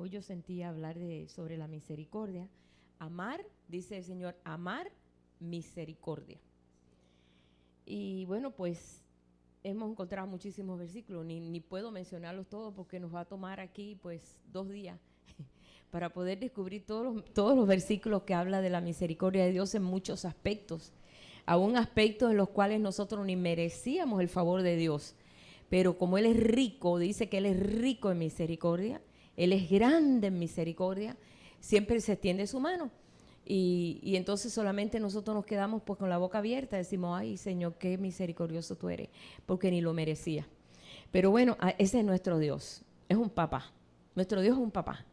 Hoy yo sentí hablar sobre la misericordia. Amar, dice el Señor, amar misericordia. Y bueno, pues hemos encontrado muchísimos versículos, ni puedo mencionarlos todos porque nos va a tomar aquí pues 2 días para poder descubrir todos los versículos que habla de la misericordia de Dios en muchos aspectos, aún aspectos en los cuales nosotros ni merecíamos el favor de Dios. Pero como Él es rico, dice que Él es rico en misericordia, Él es grande en misericordia, siempre se extiende su mano. Y entonces solamente nosotros nos quedamos pues con la boca abierta, decimos, ay Señor, qué misericordioso tú eres, porque ni lo merecía. Pero bueno, ese es nuestro Dios, es un papá, nuestro Dios es un papá.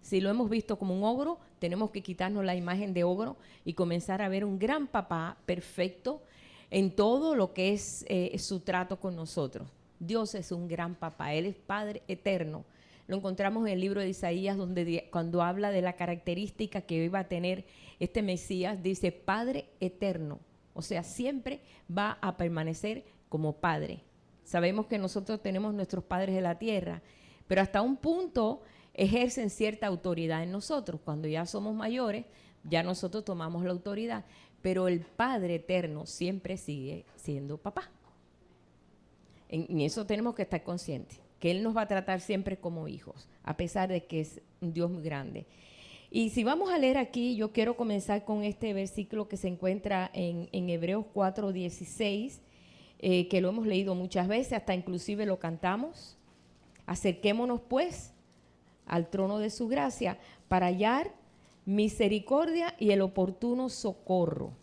Si lo hemos visto como un ogro, tenemos que quitarnos la imagen de ogro y comenzar a ver un gran papá perfecto en todo lo que es su trato con nosotros. Dios es un gran papá, Él es Padre eterno. Lo encontramos en el libro de Isaías, donde cuando habla de la característica que iba a tener este Mesías, dice Padre eterno. O sea, siempre va a permanecer como Padre. Sabemos que nosotros tenemos nuestros padres de la tierra, pero hasta un punto ejercen cierta autoridad en nosotros. Cuando ya somos mayores, ya nosotros tomamos la autoridad, pero el Padre eterno siempre sigue siendo papá. En eso tenemos que estar conscientes, que Él nos va a tratar siempre como hijos, a pesar de que es un Dios muy grande. Y si vamos a leer aquí, yo quiero comenzar con este versículo que se encuentra en Hebreos 4:16, que lo hemos leído muchas veces, hasta inclusive lo cantamos. Acerquémonos pues al trono de su gracia para hallar misericordia y el oportuno socorro.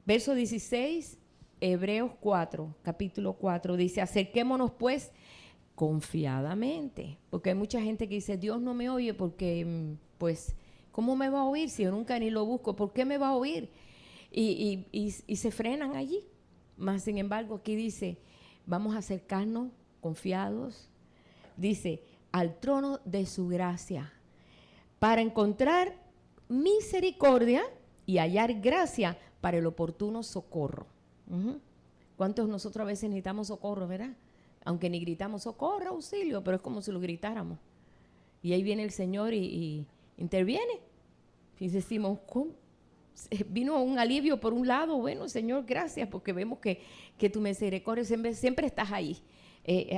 Verso 16, Hebreos 4, capítulo 4, dice, acerquémonos pues confiadamente, porque hay mucha gente que dice, Dios no me oye porque, pues, ¿cómo me va a oír si yo nunca ni lo busco? ¿Por qué me va a oír? Y se frenan allí. Mas, sin embargo, aquí dice, vamos a acercarnos confiados, dice, al trono de su gracia, para encontrar misericordia y hallar gracia para el oportuno socorro. ¿Cuántos de nosotros a veces necesitamos socorro, verdad? Aunque ni gritamos socorro, auxilio, pero es como si lo gritáramos. Y ahí viene el Señor y interviene. Y decimos, ¿cómo? Vino un alivio por un lado, bueno, Señor, gracias, porque vemos que tu misericordia siempre estás ahí,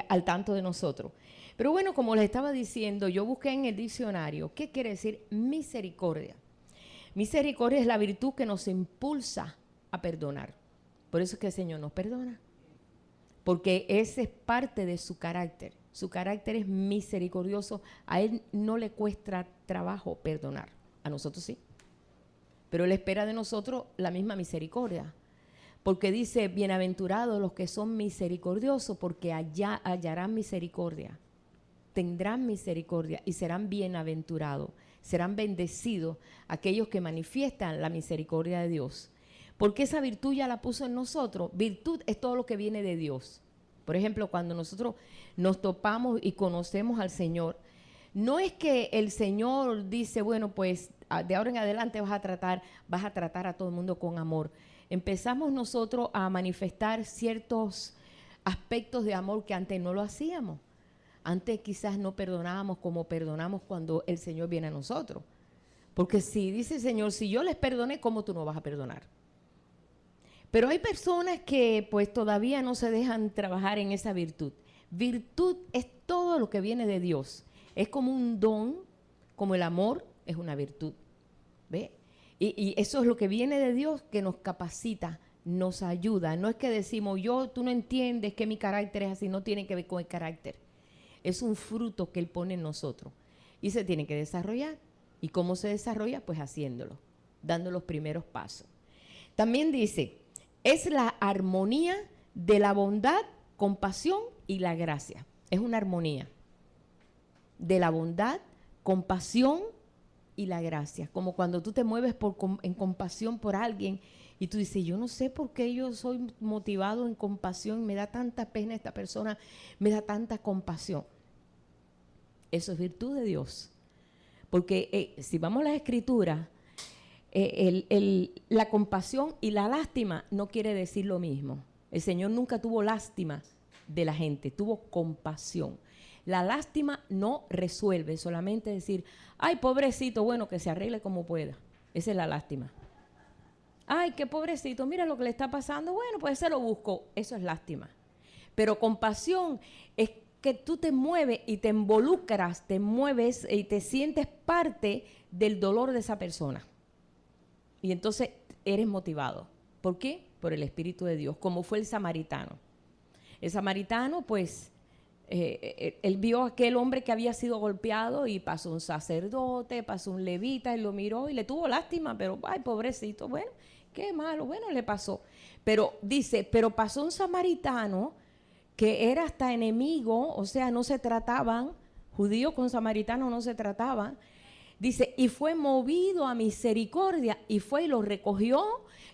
al tanto de nosotros. Pero bueno, como les estaba diciendo, yo busqué en el diccionario, ¿qué quiere decir misericordia? Misericordia es la virtud que nos impulsa a perdonar. Por eso es que el Señor nos perdona, porque ese es parte de su carácter. Su carácter es misericordioso. A Él no le cuesta trabajo perdonar, a nosotros sí. Pero Él espera de nosotros la misma misericordia, porque dice, bienaventurados los que son misericordiosos, porque allá hallarán misericordia, tendrán misericordia y serán bienaventurados, serán bendecidos aquellos que manifiestan la misericordia de Dios. Porque esa virtud ya la puso en nosotros. Virtud es todo lo que viene de Dios. Por ejemplo, cuando nosotros nos topamos y conocemos al Señor, no es que el Señor dice, bueno, pues de ahora en adelante vas a tratar a todo el mundo con amor. Empezamos nosotros a manifestar ciertos aspectos de amor que antes no lo hacíamos. Antes quizás no perdonábamos como perdonamos cuando el Señor viene a nosotros. Porque si dice el Señor, si yo les perdoné, ¿cómo tú no vas a perdonar? Pero hay personas que pues todavía no se dejan trabajar en esa virtud. Virtud es todo lo que viene de Dios. Es como un don, como el amor es una virtud. ¿Ve? Y eso es lo que viene de Dios, que nos capacita, nos ayuda. No es que decimos, tú no entiendes que mi carácter es así, no tiene que ver con el carácter. Es un fruto que Él pone en nosotros y se tiene que desarrollar. ¿Y cómo se desarrolla? Pues haciéndolo, dando los primeros pasos. También dice, es la armonía de la bondad, compasión y la gracia. Es una armonía de la bondad, compasión y la gracia. Como cuando tú te mueves en compasión por alguien y tú dices, yo no sé por qué yo soy motivado en compasión, me da tanta pena esta persona, me da tanta compasión. Eso es virtud de Dios. Porque si vamos a las Escrituras, la compasión y la lástima no quiere decir lo mismo. El Señor nunca tuvo lástima de la gente, tuvo compasión. La lástima no resuelve, solamente decir, ay, pobrecito, bueno, que se arregle como pueda. Esa es la lástima. Ay, qué pobrecito, mira lo que le está pasando, bueno, pues se lo busco. Eso es lástima. Pero compasión es que tú te mueves y te involucras, te mueves y te sientes parte del dolor de esa persona. Y entonces eres motivado. ¿Por qué? Por el Espíritu de Dios, como fue el samaritano. El samaritano, pues, él vio a aquel hombre que había sido golpeado y pasó un sacerdote, pasó un levita, y lo miró y le tuvo lástima, pero, ay, pobrecito, bueno, qué malo, bueno, le pasó. Pero dice, pero pasó un samaritano que era hasta enemigo, o sea, no se trataban, judíos con samaritanos no se trataban. Dice, y fue movido a misericordia, y fue y lo recogió,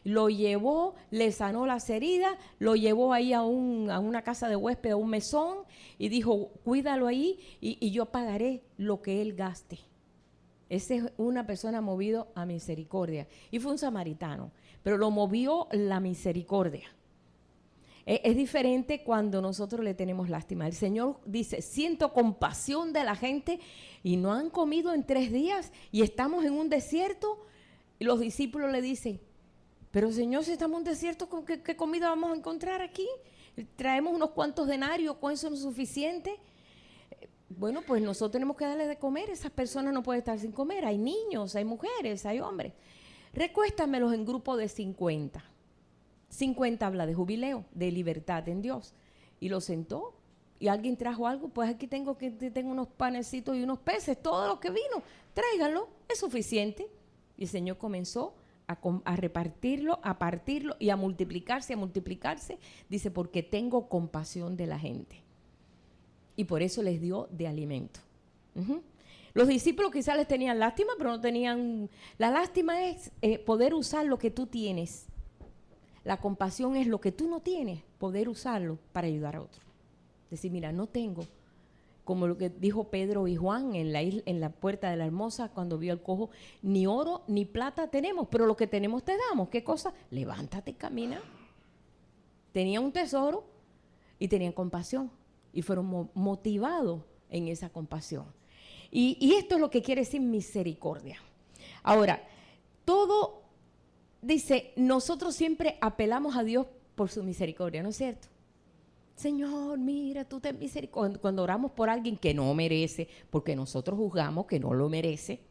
lo llevó, le sanó las heridas, lo llevó ahí a una casa de huésped, a un mesón, y dijo, cuídalo ahí y yo pagaré lo que él gaste. Esa es una persona movido a misericordia. Y fue un samaritano, pero lo movió la misericordia. Es diferente cuando nosotros le tenemos lástima. El Señor dice, siento compasión de la gente y no han comido en 3 días y estamos en un desierto. Y los discípulos le dicen, pero Señor, si estamos en un desierto, ¿qué comida vamos a encontrar aquí? Traemos unos cuantos denarios, ¿con eso no es suficiente? Bueno, pues nosotros tenemos que darle de comer. Esas personas no pueden estar sin comer. Hay niños, hay mujeres, hay hombres. Recuéstamelos en grupo de 50. 50 habla de jubileo, de libertad en Dios. Y lo sentó. Y alguien trajo algo, pues aquí tengo unos panecitos y unos peces, todo lo que vino, tráiganlo, es suficiente. Y el Señor comenzó a repartirlo, a partirlo y a multiplicarse, dice, porque tengo compasión de la gente. Y por eso les dio de alimento. Los discípulos quizás les tenían lástima, pero no tenían... La lástima es poder usar lo que tú tienes. La compasión es lo que tú no tienes, poder usarlo para ayudar a otro. Decir, mira, no tengo, como lo que dijo Pedro y Juan en la puerta de la Hermosa cuando vio al cojo, ni oro ni plata tenemos, pero lo que tenemos te damos. ¿Qué cosa? Levántate y camina. Tenían un tesoro y tenían compasión y fueron motivados en esa compasión. Y esto es lo que quiere decir misericordia. Ahora, todo... Dice, nosotros siempre apelamos a Dios por su misericordia, ¿no es cierto? Señor, mira, tú ten misericordia. Cuando oramos por alguien que no merece, porque nosotros juzgamos que no lo merece,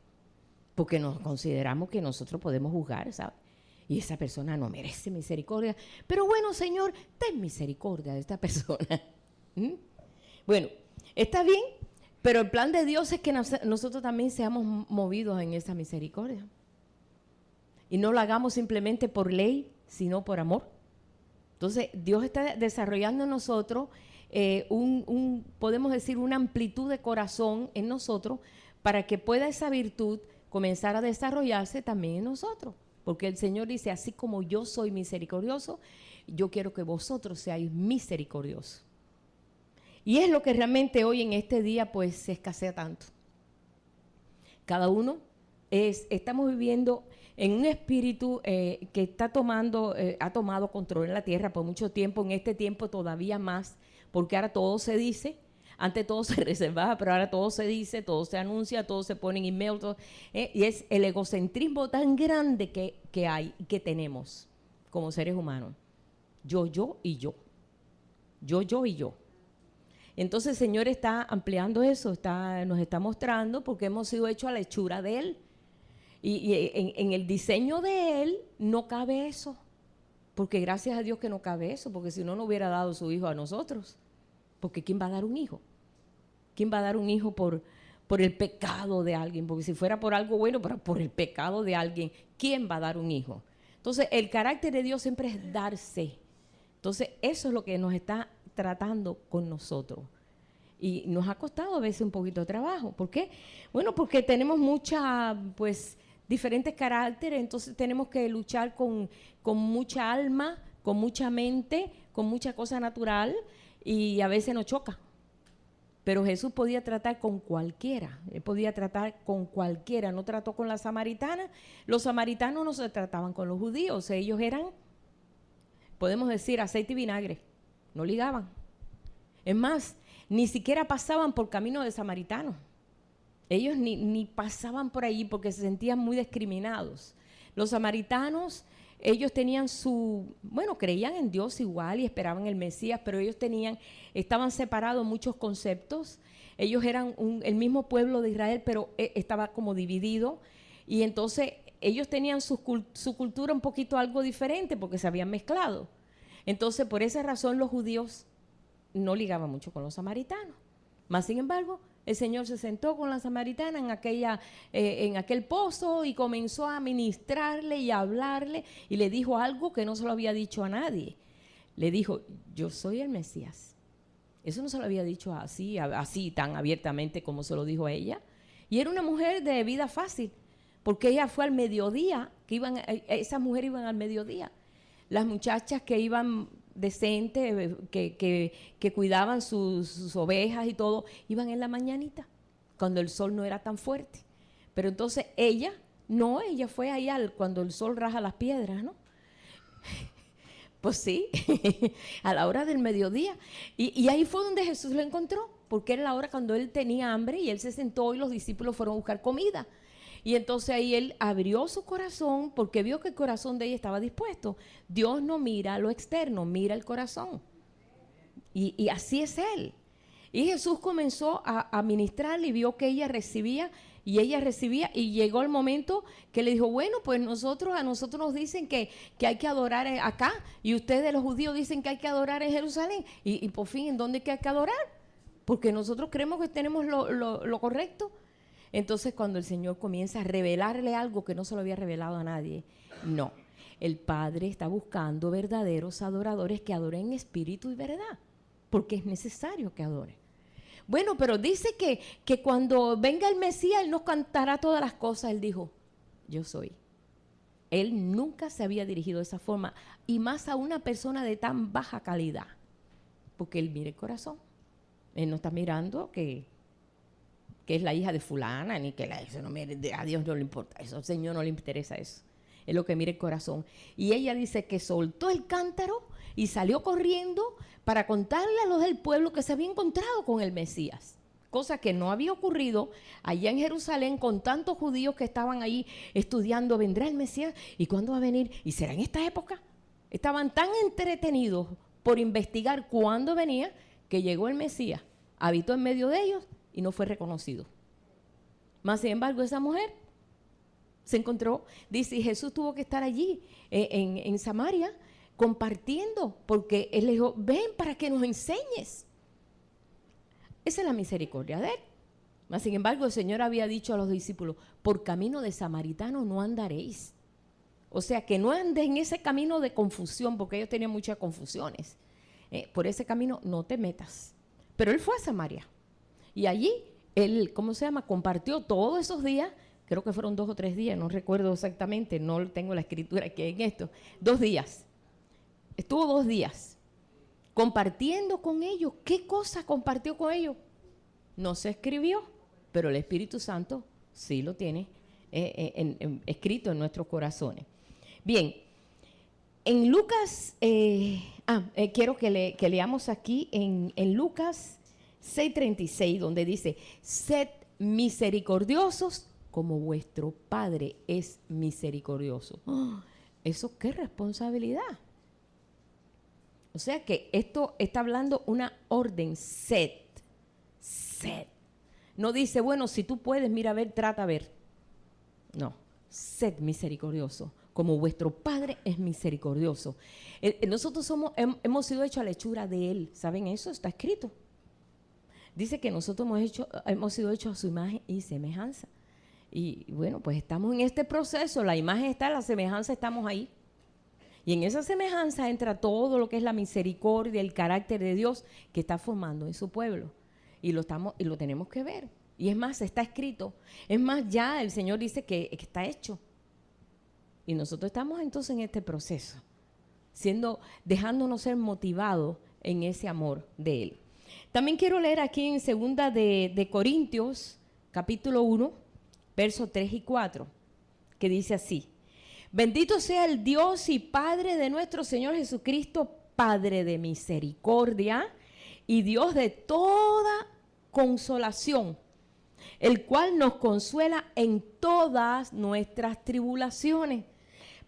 porque nos consideramos que nosotros podemos juzgar, ¿sabes? Y esa persona no merece misericordia. Pero bueno, Señor, ten misericordia de esta persona. Bueno, está bien, pero el plan de Dios es que nosotros también seamos movidos en esa misericordia. Y no lo hagamos simplemente por ley, sino por amor. Entonces, Dios está desarrollando en nosotros podemos decir, una amplitud de corazón en nosotros para que pueda esa virtud comenzar a desarrollarse también en nosotros. Porque el Señor dice, así como yo soy misericordioso, yo quiero que vosotros seáis misericordiosos. Y es lo que realmente hoy en este día pues se escasea tanto. Cada uno estamos viviendo en un espíritu que ha tomado control en la tierra por mucho tiempo, en este tiempo todavía más, porque ahora todo se dice, antes todo se reservaba, pero ahora todo se dice, todo se anuncia, todo se pone en email, y es el egocentrismo tan grande que hay, que tenemos como seres humanos. Yo y yo. Yo y yo. Entonces el Señor está ampliando eso, nos está mostrando porque hemos sido hechos a la hechura de Él. Y en el diseño de Él no cabe eso, porque gracias a Dios que no cabe eso, porque si no, no hubiera dado su hijo a nosotros. Porque ¿quién va a dar un hijo? ¿Quién va a dar un hijo por el pecado de alguien? Porque si fuera por algo bueno, pero por el pecado de alguien, ¿quién va a dar un hijo? Entonces, el carácter de Dios siempre es darse. Entonces, eso es lo que nos está tratando con nosotros. Y nos ha costado a veces un poquito de trabajo. ¿Por qué? Bueno, porque tenemos diferentes caracteres, entonces tenemos que luchar con mucha alma, con mucha mente, con mucha cosa natural, y a veces nos choca. Pero Jesús podía tratar con cualquiera, Él podía tratar con cualquiera, no trató con la samaritana. Los samaritanos no se trataban con los judíos, ellos eran, podemos decir, aceite y vinagre, no ligaban. Es más, ni siquiera pasaban por camino de samaritanos. Ellos ni pasaban por allí porque se sentían muy discriminados. Los samaritanos, ellos tenían creían en Dios igual y esperaban el Mesías, pero ellos estaban separados en muchos conceptos. Ellos eran el mismo pueblo de Israel, pero estaba como dividido. Y entonces ellos tenían su cultura un poquito algo diferente porque se habían mezclado. Entonces, por esa razón, los judíos no ligaban mucho con los samaritanos. Más sin embargo, el Señor se sentó con la samaritana en aquel pozo y comenzó a ministrarle y a hablarle y le dijo algo que no se lo había dicho a nadie. Le dijo, yo soy el Mesías. Eso no se lo había dicho así tan abiertamente como se lo dijo a ella. Y era una mujer de vida fácil, porque ella fue al mediodía, esas mujeres iban al mediodía. Las muchachas que iban decentes, que cuidaban sus ovejas y todo, iban en la mañanita, cuando el sol no era tan fuerte. Pero entonces ella fue allá cuando el sol raja las piedras, ¿no? Pues sí, a la hora del mediodía. Y ahí fue donde Jesús lo encontró, porque era la hora cuando él tenía hambre y él se sentó y los discípulos fueron a buscar comida. Y entonces ahí él abrió su corazón porque vio que el corazón de ella estaba dispuesto. Dios no mira lo externo, mira el corazón. Y así es él. Y Jesús comenzó a ministrarle y vio que ella recibía y llegó el momento que le dijo, bueno, pues a nosotros nos dicen que hay que adorar acá y ustedes los judíos dicen que hay que adorar en Jerusalén. Y por fin, ¿en dónde hay que adorar? Porque nosotros creemos que tenemos lo correcto. Entonces, cuando el Señor comienza a revelarle algo que no se lo había revelado a nadie, no. El Padre está buscando verdaderos adoradores que adoren en espíritu y verdad, porque es necesario que adoren. Bueno, pero dice que cuando venga el Mesías, Él nos cantará todas las cosas. Él dijo, yo soy. Él nunca se había dirigido de esa forma, y más a una persona de tan baja calidad, porque Él mira el corazón. Él no está mirando que es la hija de fulana, ni que eso no mire, a Dios no le importa eso, al Señor no le interesa eso. Es lo que mira el corazón. Y ella dice que soltó el cántaro y salió corriendo para contarle a los del pueblo que se había encontrado con el Mesías. Cosa que no había ocurrido allá en Jerusalén con tantos judíos que estaban ahí estudiando, ¿vendrá el Mesías? ¿Y cuándo va a venir? ¿Y será en esta época? Estaban tan entretenidos por investigar cuándo venía que llegó el Mesías, habitó en medio de ellos y no fue reconocido. Más sin embargo, esa mujer se encontró, dice, y Jesús tuvo que estar allí en Samaria compartiendo, porque Él le dijo, ven para que nos enseñes. Esa es la misericordia de Él. Más sin embargo, el Señor había dicho a los discípulos, por camino de samaritano no andaréis. O sea, que no andes en ese camino de confusión, porque ellos tenían muchas confusiones. Por ese camino no te metas. Pero Él fue a Samaria. Y allí Él, compartió todos esos días, creo que fueron 2 o 3 días, no recuerdo exactamente, no tengo la escritura aquí en esto, 2 días. Estuvo 2 días compartiendo con ellos. ¿Qué cosa compartió con ellos? No se escribió, pero el Espíritu Santo sí lo tiene escrito en nuestros corazones. Bien, en Lucas, quiero que leamos aquí en Lucas 6:36, donde dice, sed misericordiosos como vuestro Padre es misericordioso. ¿Eso qué responsabilidad? O sea que esto está hablando una orden, sed. No dice, bueno, si tú puedes, mira a ver, trata a ver. No, sed misericordioso como vuestro Padre es misericordioso. Nosotros hemos sido hechos a la hechura de Él. ¿Saben eso? Está escrito. Dice que nosotros hemos sido hechos a su imagen y semejanza. Y bueno, pues estamos en este proceso. La imagen está, la semejanza estamos ahí. Y en esa semejanza entra todo lo que es la misericordia, el carácter de Dios que está formando en su pueblo. Y lo tenemos que ver. Y es más, está escrito. Es más, ya el Señor dice que está hecho. Y nosotros estamos entonces en este proceso, dejándonos ser motivados en ese amor de Él. También quiero leer aquí en 2 de Corintios, capítulo 1, versos 3 y 4, que dice así: bendito sea el Dios y Padre de nuestro Señor Jesucristo, Padre de misericordia y Dios de toda consolación, el cual nos consuela en todas nuestras tribulaciones,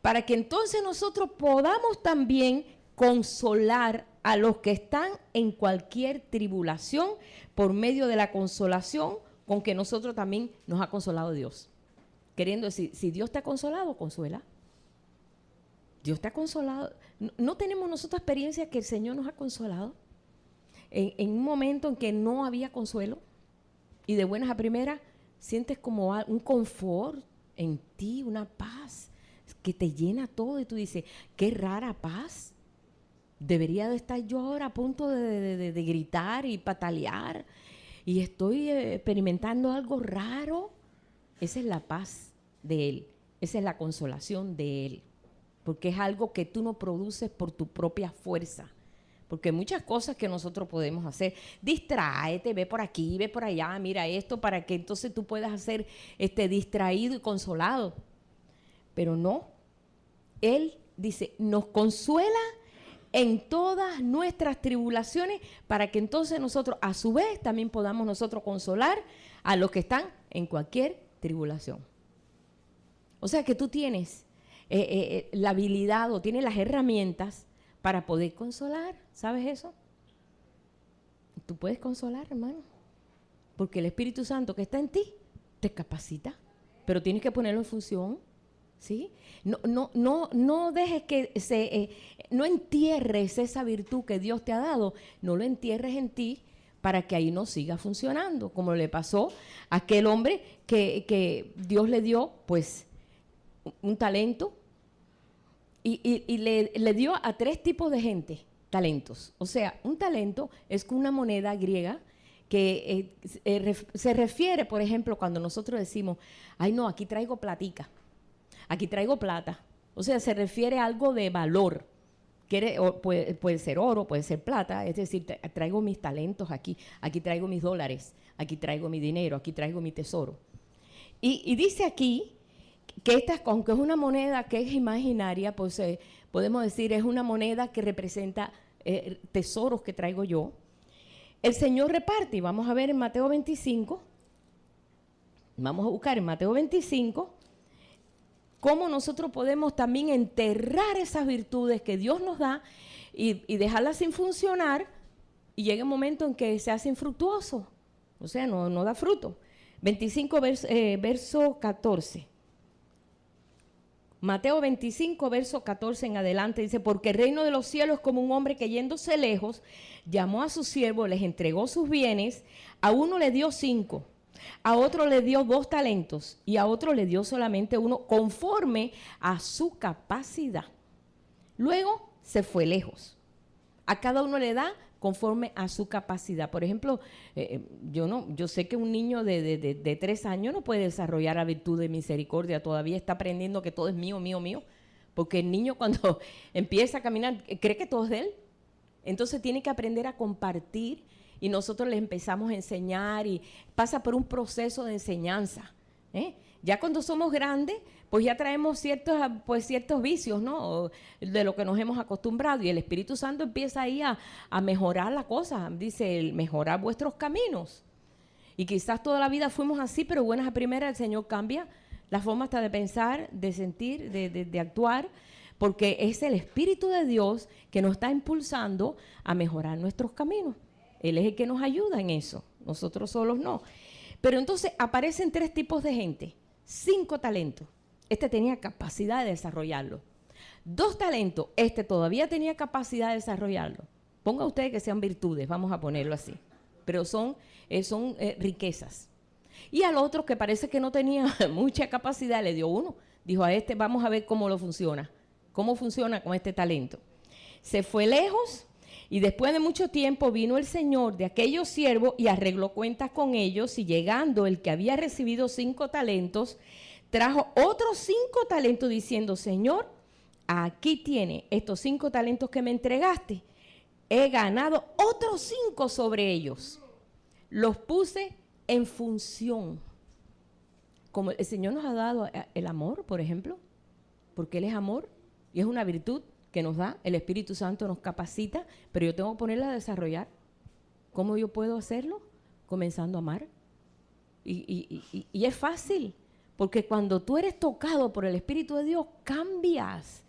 para que entonces nosotros podamos también consolar a los que están en cualquier tribulación por medio de la consolación con que nosotros también nos ha consolado Dios. Queriendo decir, si Dios te ha consolado, consuela. Dios te ha consolado. ¿No tenemos nosotros experiencia que el Señor nos ha consolado? En un momento en que no había consuelo y de buenas a primeras sientes como un confort en ti, una paz que te llena todo y tú dices, qué rara paz. Debería de estar yo ahora a punto de gritar y patalear y estoy experimentando algo raro. Esa es la paz de Él, esa es la consolación de Él, porque es algo que tú no produces por tu propia fuerza, porque hay muchas cosas que nosotros podemos hacer. Distráete, ve por aquí, ve por allá, mira esto, para que entonces tú puedas ser distraído y consolado. Pero no, Él dice, nos consuela en todas nuestras tribulaciones, para que entonces nosotros a su vez también podamos nosotros consolar a los que están en cualquier tribulación. O sea que tú tienes la habilidad o tienes las herramientas para poder consolar. ¿Sabes eso? Tú puedes consolar, hermano, porque el Espíritu Santo que está en ti te capacita, pero tienes que ponerlo en función. ¿Sí? No dejes que no entierres esa virtud que Dios te ha dado, no lo entierres en ti para que ahí no siga funcionando, como le pasó a aquel hombre que Dios le dio pues un talento y le dio a 3 tipos de gente talentos. O sea, un talento es una moneda griega que se refiere, por ejemplo, cuando nosotros decimos, ay no, aquí traigo platica. Aquí traigo plata. O sea, se refiere a algo de valor. Puede ser oro, puede ser plata. Es decir, traigo mis talentos aquí. Aquí traigo mis dólares. Aquí traigo mi dinero. Aquí traigo mi tesoro. Y dice aquí que esta, aunque es una moneda que es imaginaria, pues podemos decir es una moneda que representa tesoros que traigo yo. El Señor reparte. Y vamos a ver en Mateo 25. Vamos a buscar en Mateo 25 cómo nosotros podemos también enterrar esas virtudes que Dios nos da y dejarlas sin funcionar, y llega un momento en que se hacen infructuosos, o sea, no da fruto. 25, verso 14. Mateo 25, verso 14 en adelante, dice, porque el reino de los cielos es como un hombre que yéndose lejos, llamó a sus siervos, les entregó sus bienes, a uno le dio 5, a otro le dio 2 talentos y a otro le dio solamente 1, conforme a su capacidad. Luego se fue lejos. A cada uno le da conforme a su capacidad. Por ejemplo, yo sé que un niño de 3 años no puede desarrollar la virtud de misericordia, todavía está aprendiendo que todo es mío, mío, mío, porque el niño cuando empieza a caminar cree que todo es de él. Entonces tiene que aprender a compartir. Y nosotros les empezamos a enseñar y pasa por un proceso de enseñanza. Ya cuando somos grandes, pues ya traemos ciertos vicios, ¿no? De lo que nos hemos acostumbrado. Y el Espíritu Santo empieza ahí a mejorar la cosa. Dice, mejorar vuestros caminos. Y quizás toda la vida fuimos así, pero buenas a primeras el Señor cambia la forma hasta de pensar, de sentir, de actuar, porque es el Espíritu de Dios que nos está impulsando a mejorar nuestros caminos. Él es el que nos ayuda en eso, nosotros solos no. Pero entonces aparecen 3 tipos de gente, 5 talentos. Tenía capacidad de desarrollarlo. 2 talentos, todavía tenía capacidad de desarrollarlo. Ponga ustedes que sean virtudes, vamos a ponerlo así. Pero son riquezas. Y al otro que parece que no tenía mucha capacidad, le dio 1. Dijo a vamos a ver cómo funciona con este talento. Se fue lejos. Y después de mucho tiempo vino el señor de aquellos siervos y arregló cuentas con ellos, y llegando el que había recibido 5 talentos, trajo otros 5 talentos diciendo, Señor, aquí tiene estos 5 talentos que me entregaste, he ganado otros 5 sobre ellos, los puse en función. Como el Señor nos ha dado el amor, por ejemplo, porque Él es amor y es una virtud que nos da, el Espíritu Santo nos capacita, pero yo tengo que ponerla a desarrollar. ¿Cómo yo puedo hacerlo? Comenzando a amar. Y es fácil, porque cuando tú eres tocado por el Espíritu de Dios, cambias.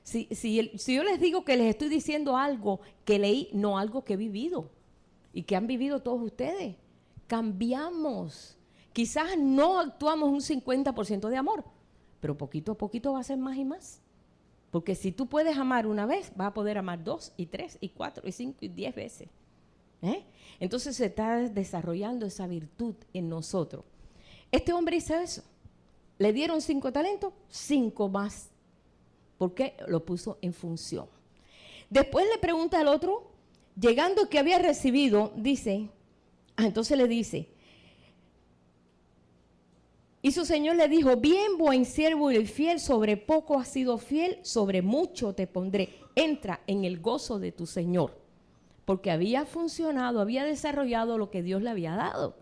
Si yo les digo que les estoy diciendo algo que leí, no algo que he vivido y que han vivido todos ustedes, cambiamos. Quizás no actuamos un 50% de amor, pero poquito a poquito va a ser más y más. Porque si tú puedes amar una vez, vas a poder amar 2 y 3 y 4 y 5 y 10 veces. Entonces se está desarrollando esa virtud en nosotros. Este hombre hizo eso. Le dieron 5 talentos, 5 más. Porque lo puso en función. Después le pregunta al otro, llegando que había recibido, dice, entonces le dice, y su señor le dijo, bien, buen siervo y fiel, sobre poco has sido fiel, sobre mucho te pondré. Entra en el gozo de tu señor. Porque había funcionado, había desarrollado lo que Dios le había dado.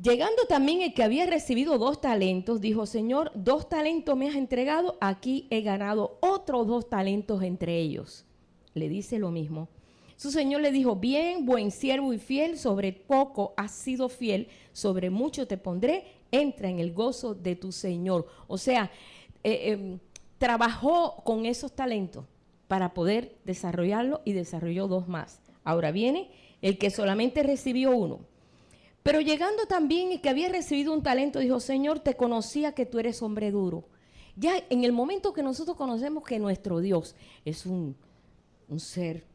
Llegando también el que había recibido 2 talentos, dijo, Señor, 2 talentos me has entregado, aquí he ganado otros 2 talentos entre ellos. Le dice lo mismo. Su señor le dijo, bien, buen siervo y fiel, sobre poco has sido fiel, sobre mucho te pondré, entra en el gozo de tu señor. O sea, trabajó con esos talentos para poder desarrollarlo y desarrolló 2 más. Ahora viene el que solamente recibió 1. Pero llegando también el que había recibido un talento, dijo, Señor, te conocía que tú eres hombre duro. Ya en el momento que nosotros conocemos que nuestro Dios es un ser,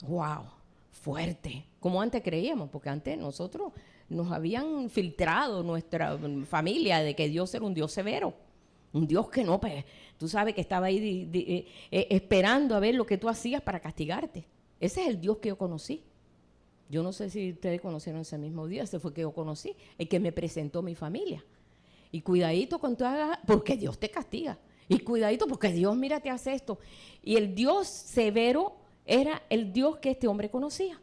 wow, fuerte, como antes creíamos, porque antes nosotros nos habían filtrado nuestra familia de que Dios era un Dios severo. Un Dios que no, pues, tú sabes que estaba ahí esperando a ver lo que tú hacías para castigarte. Ese es el Dios que yo conocí. Yo no sé si ustedes conocieron ese mismo Dios, ese fue que yo conocí, el que me presentó mi familia. Y cuidadito con tu hagas, porque Dios te castiga. Y cuidadito porque Dios, mira, te hace esto. Y el Dios severo era el Dios que este hombre conocía.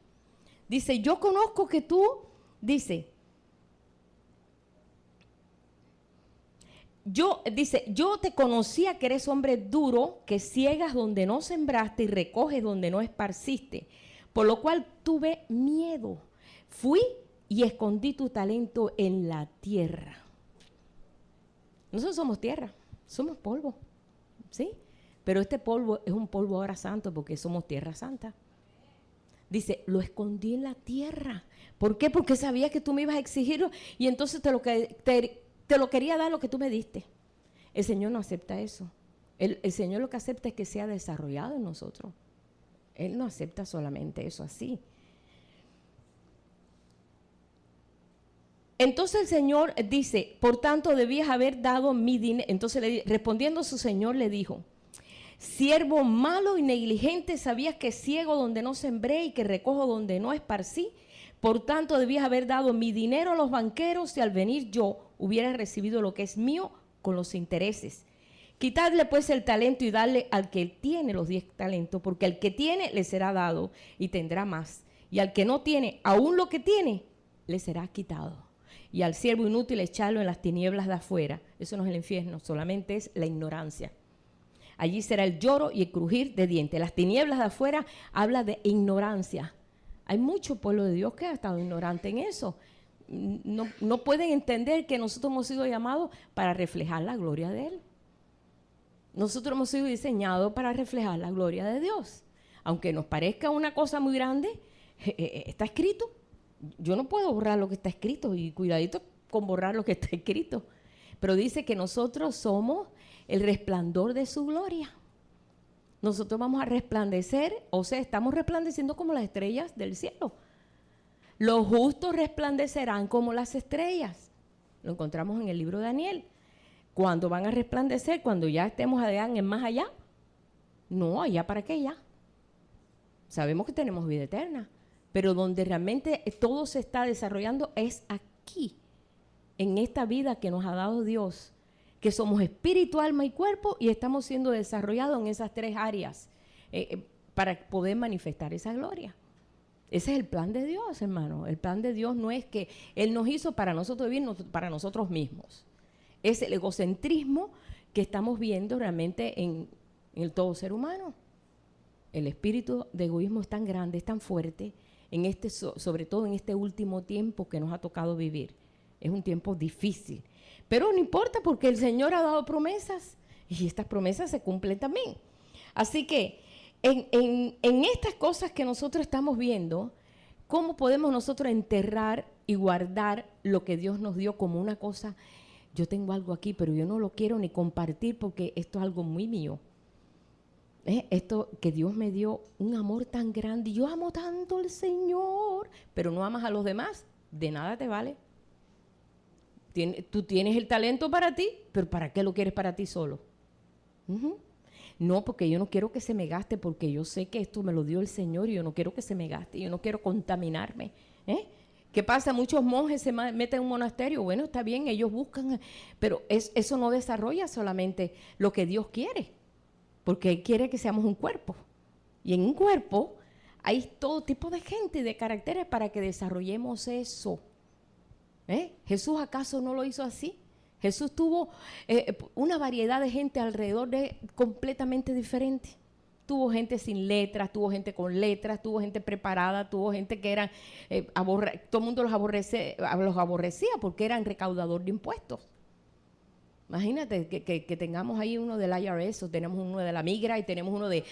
Dice, yo conozco que tú, dice, yo te conocía que eres hombre duro, que ciegas donde no sembraste y recoges donde no esparciste, por lo cual tuve miedo. Fui y escondí tu talento en la tierra. Nosotros somos tierra, somos polvo, ¿sí? Pero este polvo es un polvo ahora santo porque somos tierra santa. Dice, lo escondí en la tierra. ¿Por qué? Porque sabía que tú me ibas a exigirlo y entonces te lo quería dar lo que tú me diste. El Señor no acepta eso. El Señor lo que acepta es que sea desarrollado en nosotros. Él no acepta solamente eso así. Entonces el Señor dice, por tanto debías haber dado mi dinero. Entonces respondiendo su Señor le dijo, siervo malo y negligente, sabías que ciego donde no sembré y que recojo donde no esparcí. Por tanto debías haber dado mi dinero a los banqueros y al venir yo hubiera recibido lo que es mío con los intereses. Quitadle pues el talento y darle al que tiene los 10 talentos, porque al que tiene le será dado y tendrá más. Y al que no tiene, aún lo que tiene, le será quitado. Y al siervo inútil echarlo en las tinieblas de afuera. Eso no es el infierno, solamente es la ignorancia. Allí será el lloro y el crujir de dientes. Las tinieblas de afuera habla de ignorancia. Hay mucho pueblo de Dios que ha estado ignorante en eso. No pueden entender que nosotros hemos sido llamados para reflejar la gloria de Él. Nosotros hemos sido diseñados para reflejar la gloria de Dios. Aunque nos parezca una cosa muy grande, está escrito. Yo no puedo borrar lo que está escrito y cuidadito con borrar lo que está escrito. Pero dice que nosotros somos el resplandor de su gloria. Nosotros vamos a resplandecer, o sea, estamos resplandeciendo como las estrellas del cielo. Los justos resplandecerán como las estrellas. Lo encontramos en el libro de Daniel. ¿Cuándo van a resplandecer? Cuando ya estemos allá en más allá. No, allá para qué ya. Sabemos que tenemos vida eterna, pero donde realmente todo se está desarrollando es aquí, en esta vida que nos ha dado Dios, que somos espíritu, alma y cuerpo y estamos siendo desarrollados en esas 3 áreas para poder manifestar esa gloria. Ese es el plan de Dios, hermano. El plan de Dios no es que Él nos hizo para nosotros vivir para nosotros mismos. Es el egocentrismo que estamos viendo realmente en el todo ser humano. El espíritu de egoísmo es tan grande, es tan fuerte, sobre todo en este último tiempo que nos ha tocado vivir. Es un tiempo difícil, pero no importa porque el Señor ha dado promesas y estas promesas se cumplen también. Así que en estas cosas que nosotros estamos viendo, ¿cómo podemos nosotros enterrar y guardar lo que Dios nos dio como una cosa? Yo tengo algo aquí, pero yo no lo quiero ni compartir porque esto es algo muy mío. Esto que Dios me dio un amor tan grande, y yo amo tanto al Señor, pero no amas a los demás, de nada te vale. Tú tienes el talento para ti, pero ¿para qué lo quieres para ti solo? No, porque yo no quiero que se me gaste, porque yo sé que esto me lo dio el Señor y yo no quiero que se me gaste, yo no quiero contaminarme. ¿Qué pasa? Muchos monjes se meten en un monasterio, bueno, está bien, ellos buscan, pero eso no desarrolla solamente lo que Dios quiere, porque Él quiere que seamos un cuerpo. Y en un cuerpo hay todo tipo de gente y de caracteres para que desarrollemos eso. ¿Jesús acaso no lo hizo así? Jesús tuvo una variedad de gente alrededor de completamente diferente. Tuvo gente sin letras, tuvo gente con letras, tuvo gente preparada, tuvo gente que eran, todo el mundo los aborrecía porque eran recaudador de impuestos. Imagínate que tengamos ahí uno del IRS, o tenemos uno de la migra y tenemos uno de...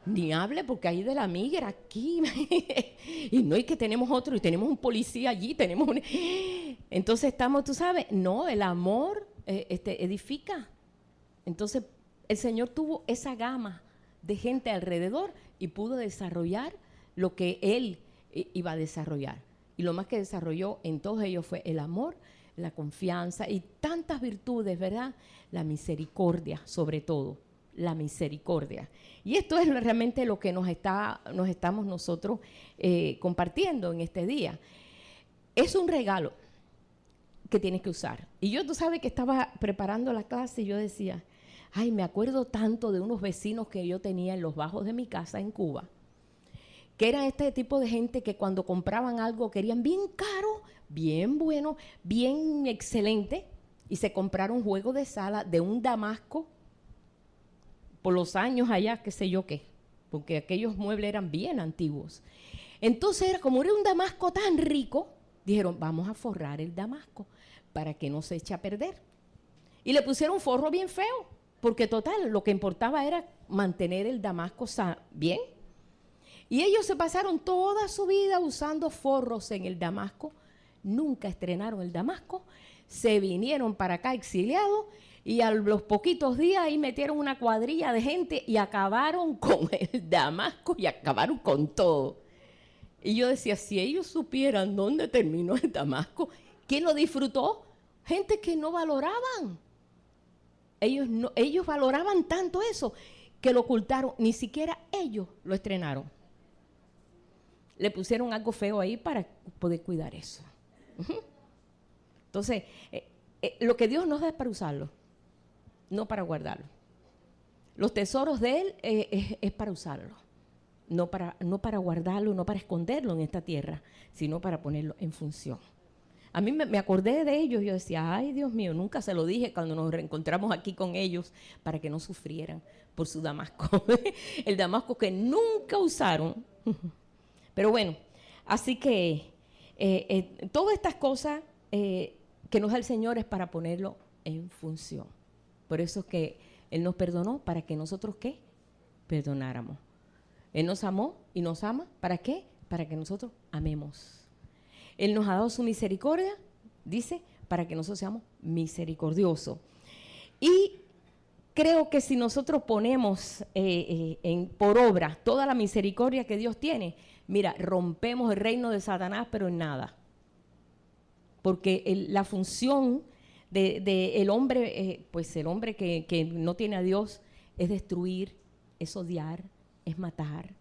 Ni hable porque hay de la migra aquí. Y no, y que tenemos otro, y tenemos un policía allí, tenemos un... Entonces estamos, tú sabes, no, el amor edifica. Entonces el Señor tuvo esa gama de gente alrededor y pudo desarrollar lo que Él iba a desarrollar. Y lo más que desarrolló en todos ellos fue el amor, la confianza y tantas virtudes, ¿verdad? La misericordia, sobre todo, la misericordia. Y esto es realmente lo que nos estamos nosotros compartiendo en este día. Es un regalo que tienes que usar. Y yo, tú sabes que estaba preparando la clase y yo decía, ay, me acuerdo tanto de unos vecinos que yo tenía en los bajos de mi casa en Cuba, que eran este tipo de gente que cuando compraban algo querían bien caro, bien bueno, bien excelente, y se compraron un juego de sala de un damasco por los años allá, qué sé yo qué, porque aquellos muebles eran bien antiguos. Entonces, como era un damasco tan rico, dijeron, vamos a forrar el damasco para que no se eche a perder. Y le pusieron un forro bien feo, porque total, lo que importaba era mantener el damasco bien. Y ellos se pasaron toda su vida usando forros en el damasco, nunca estrenaron el damasco, se vinieron para acá exiliados y a los poquitos días ahí metieron una cuadrilla de gente y acabaron con el damasco y acabaron con todo. Y yo decía, si ellos supieran dónde terminó el damasco, ¿quién lo disfrutó? Gente que no valoraban. Ellos valoraban tanto eso que lo ocultaron, ni siquiera ellos lo estrenaron. Le pusieron algo feo ahí para poder cuidar eso. Entonces, lo que Dios nos da es para usarlo, no para guardarlo. Los tesoros de Él es para usarlo, no para guardarlo, no para esconderlo en esta tierra, sino para ponerlo en función. A mí me acordé de ellos y yo decía, ay, Dios mío, nunca se lo dije cuando nos reencontramos aquí con ellos para que no sufrieran por su damasco. El damasco que nunca usaron. Pero bueno, así que todas estas cosas que nos da el Señor es para ponerlo en función. Por eso es que Él nos perdonó, para que nosotros, ¿qué? Perdonáramos. Él nos amó y nos ama, ¿para qué? Para que nosotros amemos. Él nos ha dado su misericordia, dice, para que nosotros seamos misericordiosos. Y creo que si nosotros ponemos por obra toda la misericordia que Dios tiene, mira, rompemos el reino de Satanás, pero en nada. Porque la función del hombre, pues el hombre que no tiene a Dios, es destruir, es odiar, es matar,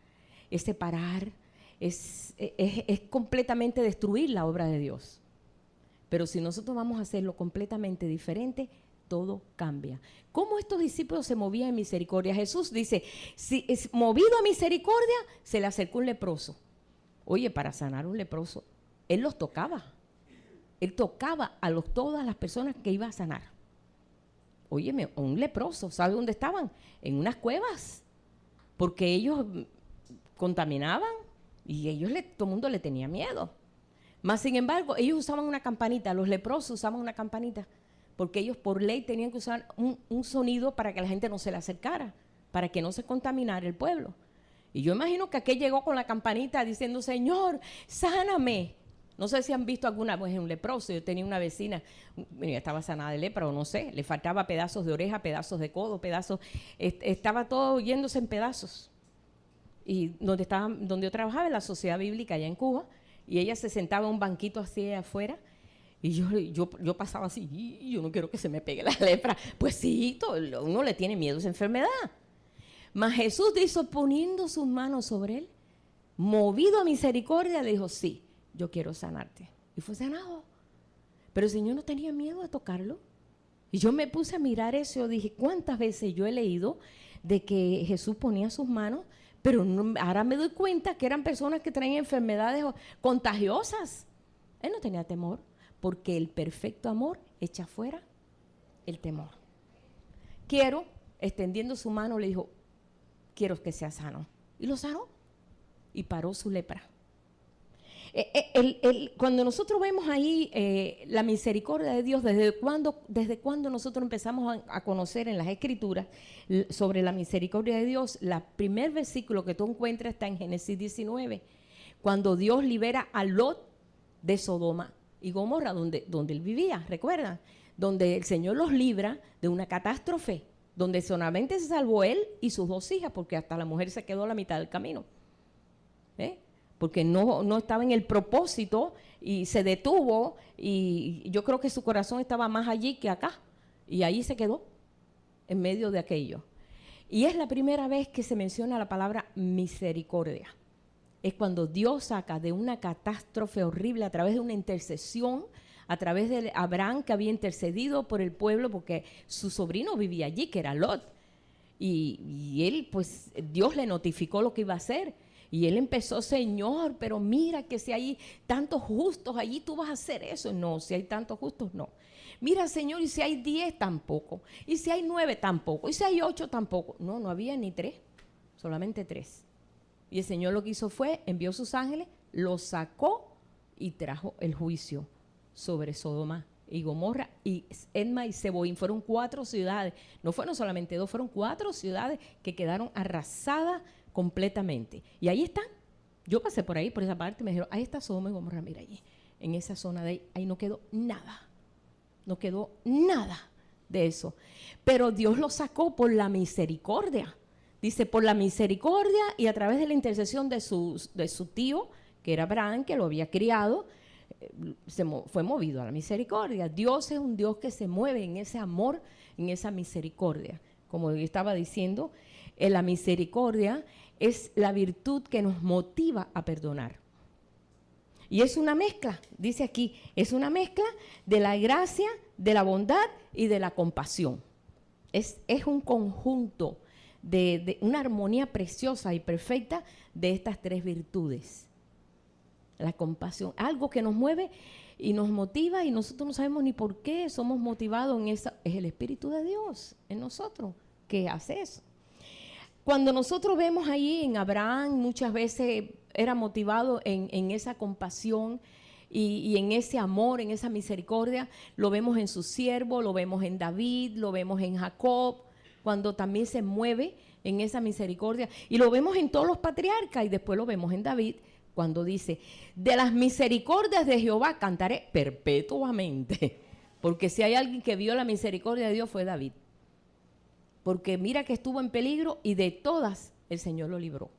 es separar, es completamente destruir la obra de Dios. Pero si nosotros vamos a hacerlo completamente diferente, todo cambia. ¿Cómo estos discípulos se movían en misericordia? Jesús dice, si es movido a misericordia, se le acercó un leproso. Oye, para sanar un leproso, Él los tocaba. Él tocaba a todas las personas que iba a sanar. Óyeme, un leproso, ¿sabe dónde estaban? En unas cuevas, porque ellos contaminaban. Y todo el mundo le tenía miedo. Mas, sin embargo, ellos usaban una campanita, los leprosos usaban una campanita, porque ellos por ley tenían que usar un sonido para que la gente no se le acercara, para que no se contaminara el pueblo. Y yo imagino que aquel llegó con la campanita diciendo, Señor, sáname. No sé si han visto alguna vez un leproso. Yo tenía una vecina, ella estaba sanada de lepra o no sé, le faltaba pedazos de oreja, pedazos de codo, estaba todo yéndose en pedazos. Y donde yo trabajaba en la Sociedad Bíblica allá en Cuba, y ella se sentaba en un banquito así afuera, y yo pasaba así, y yo no quiero que se me pegue la lepra. Pues sí, uno le tiene miedo a esa enfermedad. Mas Jesús dijo, poniendo sus manos sobre él, movido a misericordia, le dijo, sí, yo quiero sanarte. Y fue sanado. Pero el Señor no tenía miedo de tocarlo. Y yo me puse a mirar eso y yo dije, ¿cuántas veces yo he leído de que Jesús ponía sus manos? Pero ahora me doy cuenta que eran personas que traían enfermedades contagiosas. Él no tenía temor, porque el perfecto amor echa fuera el temor. Extendiendo su mano, le dijo, quiero que sea sano. Y lo sanó y paró su lepra. Cuando nosotros vemos ahí la misericordia de Dios, ¿desde cuándo nosotros empezamos a conocer en las Escrituras sobre la misericordia de Dios? El primer versículo que tú encuentras está en Génesis 19, cuando Dios libera a Lot de Sodoma y Gomorra, donde él vivía, ¿recuerdan? Donde el Señor los libra de una catástrofe, donde solamente se salvó él y sus 2 hijas, porque hasta la mujer se quedó a la mitad del camino. Porque no estaba en el propósito y se detuvo, y yo creo que su corazón estaba más allí que acá, y ahí se quedó en medio de aquello. Y es la primera vez que se menciona la palabra misericordia. Es cuando Dios saca de una catástrofe horrible a través de una intercesión, a través de Abraham, que había intercedido por el pueblo porque su sobrino vivía allí, que era Lot, y él, pues Dios le notificó lo que iba a hacer. Y él empezó, Señor, pero mira que si hay tantos justos allí, tú vas a hacer eso. No, si hay tantos justos, no. Mira, Señor, y si hay 10, tampoco. Y si hay 9, tampoco. Y si hay 8, tampoco. No había ni 3, solamente 3. Y el Señor lo que hizo fue, envió sus ángeles, los sacó y trajo el juicio sobre Sodoma y Gomorra y Edma y Zeboín. Fueron 4 ciudades. No fueron solamente 2, fueron 4 ciudades que quedaron arrasadas completamente. Y ahí están. Yo pasé por ahí, por esa parte, me dijeron, ahí está Sodoma y Gomorra, mira allí, en esa zona de ahí no quedó nada. No quedó nada de eso. Pero Dios lo sacó por la misericordia. Dice, por la misericordia y a través de la intercesión de su tío, que era Abraham, que lo había criado, fue movido a la misericordia. Dios es un Dios que se mueve en ese amor, en esa misericordia. Como yo estaba diciendo, la misericordia es la virtud que nos motiva a perdonar. Y es una mezcla, dice aquí, es una mezcla de la gracia, de la bondad y de la compasión. Es un conjunto de una armonía preciosa y perfecta de estas 3 virtudes. La compasión, algo que nos mueve y nos motiva y nosotros no sabemos ni por qué somos motivados en eso. Es el Espíritu de Dios en nosotros que hace eso. Cuando nosotros vemos ahí en Abraham, muchas veces era motivado en esa compasión y en ese amor, en esa misericordia. Lo vemos en su siervo, lo vemos en David, lo vemos en Jacob, cuando también se mueve en esa misericordia. Y lo vemos en todos los patriarcas y después lo vemos en David, cuando dice, de las misericordias de Jehová cantaré perpetuamente. Porque si hay alguien que vio la misericordia de Dios fue David. Porque mira que estuvo en peligro y de todas el Señor lo libró.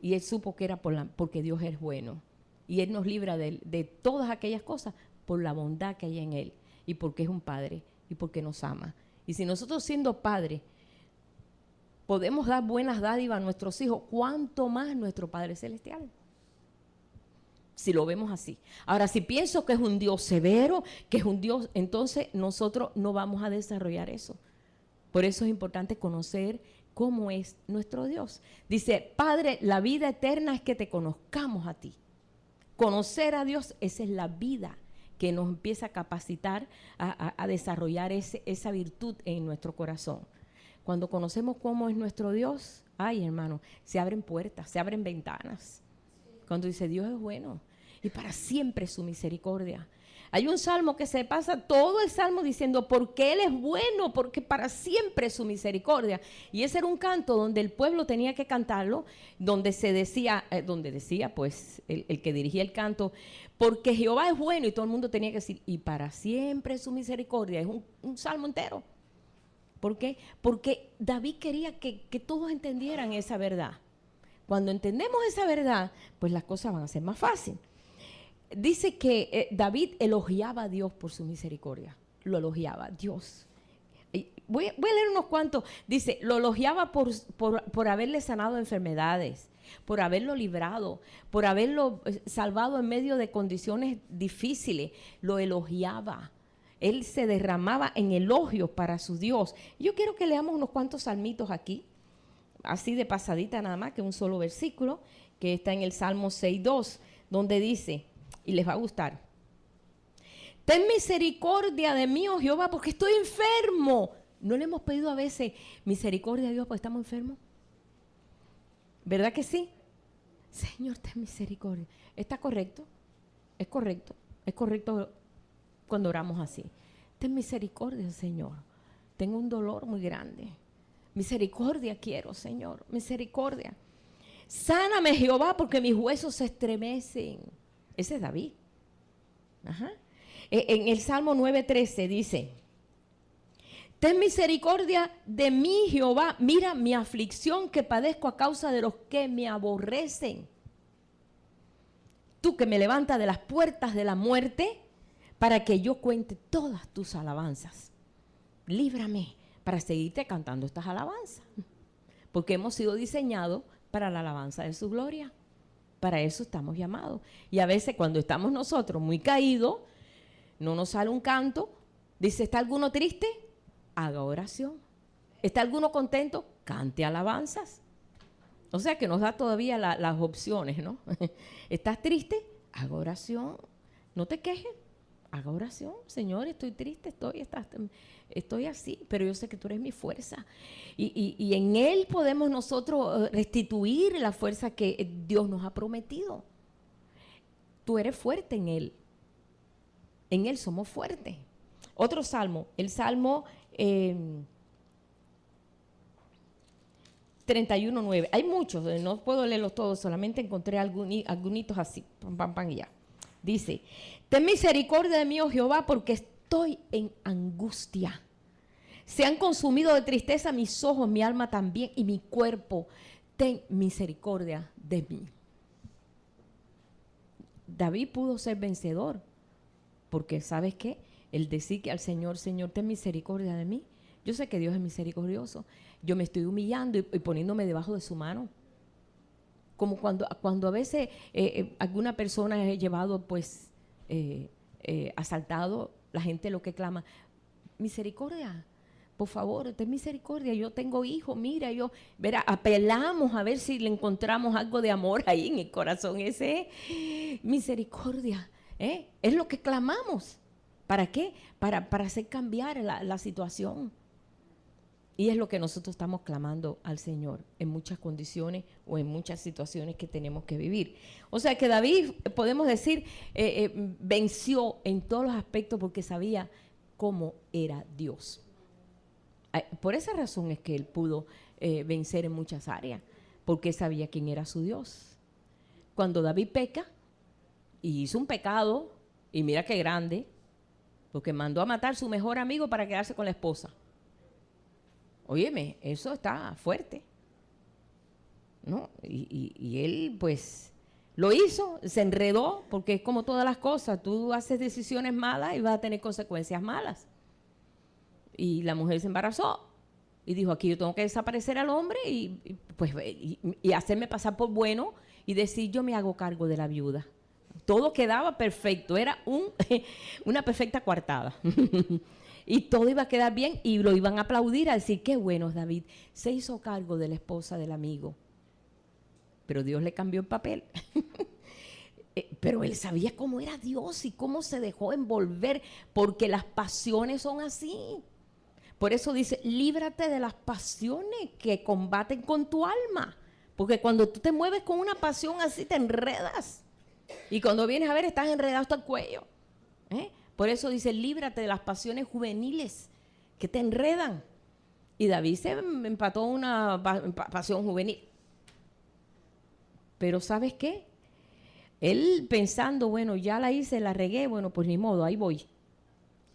Y él supo que era porque Dios es bueno. Y Él nos libra de todas aquellas cosas por la bondad que hay en Él. Y porque es un Padre y porque nos ama. Y si nosotros siendo padres podemos dar buenas dádivas a nuestros hijos, ¿cuánto más nuestro Padre Celestial? Si lo vemos así. Ahora, si pienso que es un Dios severo, que es un Dios, entonces nosotros no vamos a desarrollar eso. Por eso es importante conocer cómo es nuestro Dios. Dice, Padre, la vida eterna es que te conozcamos a ti. Conocer a Dios, esa es la vida que nos empieza a capacitar a desarrollar esa virtud en nuestro corazón. Cuando conocemos cómo es nuestro Dios, ay hermano, se abren puertas, se abren ventanas. Cuando dice Dios es bueno y para siempre su misericordia. Hay un salmo que se pasa todo el salmo diciendo porque Él es bueno, porque para siempre su misericordia. Y ese era un canto donde el pueblo tenía que cantarlo, donde decía pues el que dirigía el canto, porque Jehová es bueno, y todo el mundo tenía que decir, y para siempre su misericordia. Es un salmo entero. ¿Por qué? Porque David quería que todos entendieran esa verdad. Cuando entendemos esa verdad, pues las cosas van a ser más fáciles. Dice que David elogiaba a Dios por su misericordia. Lo elogiaba, Dios. Voy a leer unos cuantos. Dice, lo elogiaba por haberle sanado enfermedades, por haberlo librado, por haberlo salvado en medio de condiciones difíciles. Lo elogiaba. Él se derramaba en elogios para su Dios. Yo quiero que leamos unos cuantos salmitos aquí, así de pasadita nada más, que un solo versículo, que está en el Salmo 6:2, donde dice, y les va a gustar: ten misericordia de mí, oh Jehová, porque estoy enfermo. ¿No le hemos pedido a veces misericordia a Dios porque estamos enfermos? ¿Verdad que sí? Señor, ten misericordia. ¿Está correcto? Es correcto. Es correcto cuando oramos así. Ten misericordia, Señor. Tengo un dolor muy grande. Misericordia quiero, Señor. Misericordia. Sáname, Jehová, porque mis huesos se estremecen. Ese es David. Ajá. En el Salmo 9:13 dice: ten misericordia de mí, Jehová. Mira mi aflicción que padezco a causa de los que me aborrecen. Tú que me levantas de las puertas de la muerte, para que yo cuente todas tus alabanzas. Líbrame para seguirte cantando estas alabanzas. Porque hemos sido diseñados para la alabanza de su gloria. Para eso estamos llamados. Y a veces cuando estamos nosotros muy caídos, no nos sale un canto. Dice, ¿está alguno triste? Haga oración. ¿Está alguno contento? Cante alabanzas. O sea que nos da todavía las opciones, ¿no? ¿Estás triste? Haga oración. No te quejes. Haga oración. Señor, estoy triste, estoy así, pero yo sé que tú eres mi fuerza. Y en Él podemos nosotros restituir la fuerza que Dios nos ha prometido. Tú eres fuerte en Él. En Él somos fuertes. Otro salmo, el Salmo 31:9. Hay muchos, no puedo leerlos todos, solamente encontré algunitos así, y ya. Dice, ten misericordia de mí, oh Jehová, porque estoy en angustia. Se han consumido de tristeza mis ojos, mi alma también y mi cuerpo. Ten misericordia de mí. David pudo ser vencedor, porque ¿sabes qué? El decir que al Señor, Señor, ten misericordia de mí. Yo sé que Dios es misericordioso. Yo me estoy humillando y poniéndome debajo de su mano. Como cuando a veces alguna persona es llevado, pues, asaltado, la gente lo que clama, misericordia, por favor, ten misericordia, yo tengo hijos, mira, apelamos a ver si le encontramos algo de amor ahí en el corazón ese, misericordia, es lo que clamamos. ¿Para qué? Para hacer cambiar la situación. Y es lo que nosotros estamos clamando al Señor en muchas condiciones o en muchas situaciones que tenemos que vivir. O sea que David, podemos decir, venció en todos los aspectos porque sabía cómo era Dios. Por esa razón es que él pudo vencer en muchas áreas, porque sabía quién era su Dios. Cuando David peca y hizo un pecado, y mira qué grande, porque mandó a matar a su mejor amigo para quedarse con la esposa. Óyeme, eso está fuerte, ¿no? Y él, pues, lo hizo, se enredó, porque es como todas las cosas, tú haces decisiones malas y vas a tener consecuencias malas. Y la mujer se embarazó y dijo, aquí yo tengo que desaparecer al hombre y hacerme pasar por bueno y decir, yo me hago cargo de la viuda. Todo quedaba perfecto, era una perfecta coartada. Y todo iba a quedar bien y lo iban a aplaudir, a decir, qué bueno, David se hizo cargo de la esposa del amigo. Pero Dios le cambió el papel. Pero él sabía cómo era Dios y cómo se dejó envolver, porque las pasiones son así. Por eso dice, líbrate de las pasiones que combaten con tu alma, Porque cuando tú te mueves con una pasión así, te enredas. Y cuando vienes a ver, estás enredado hasta el cuello. Por eso dice, líbrate de las pasiones juveniles que te enredan. Y David se empató una pasión juvenil. Pero ¿sabes qué? Él pensando, bueno, ya la hice, la regué, bueno, pues ni modo, ahí voy.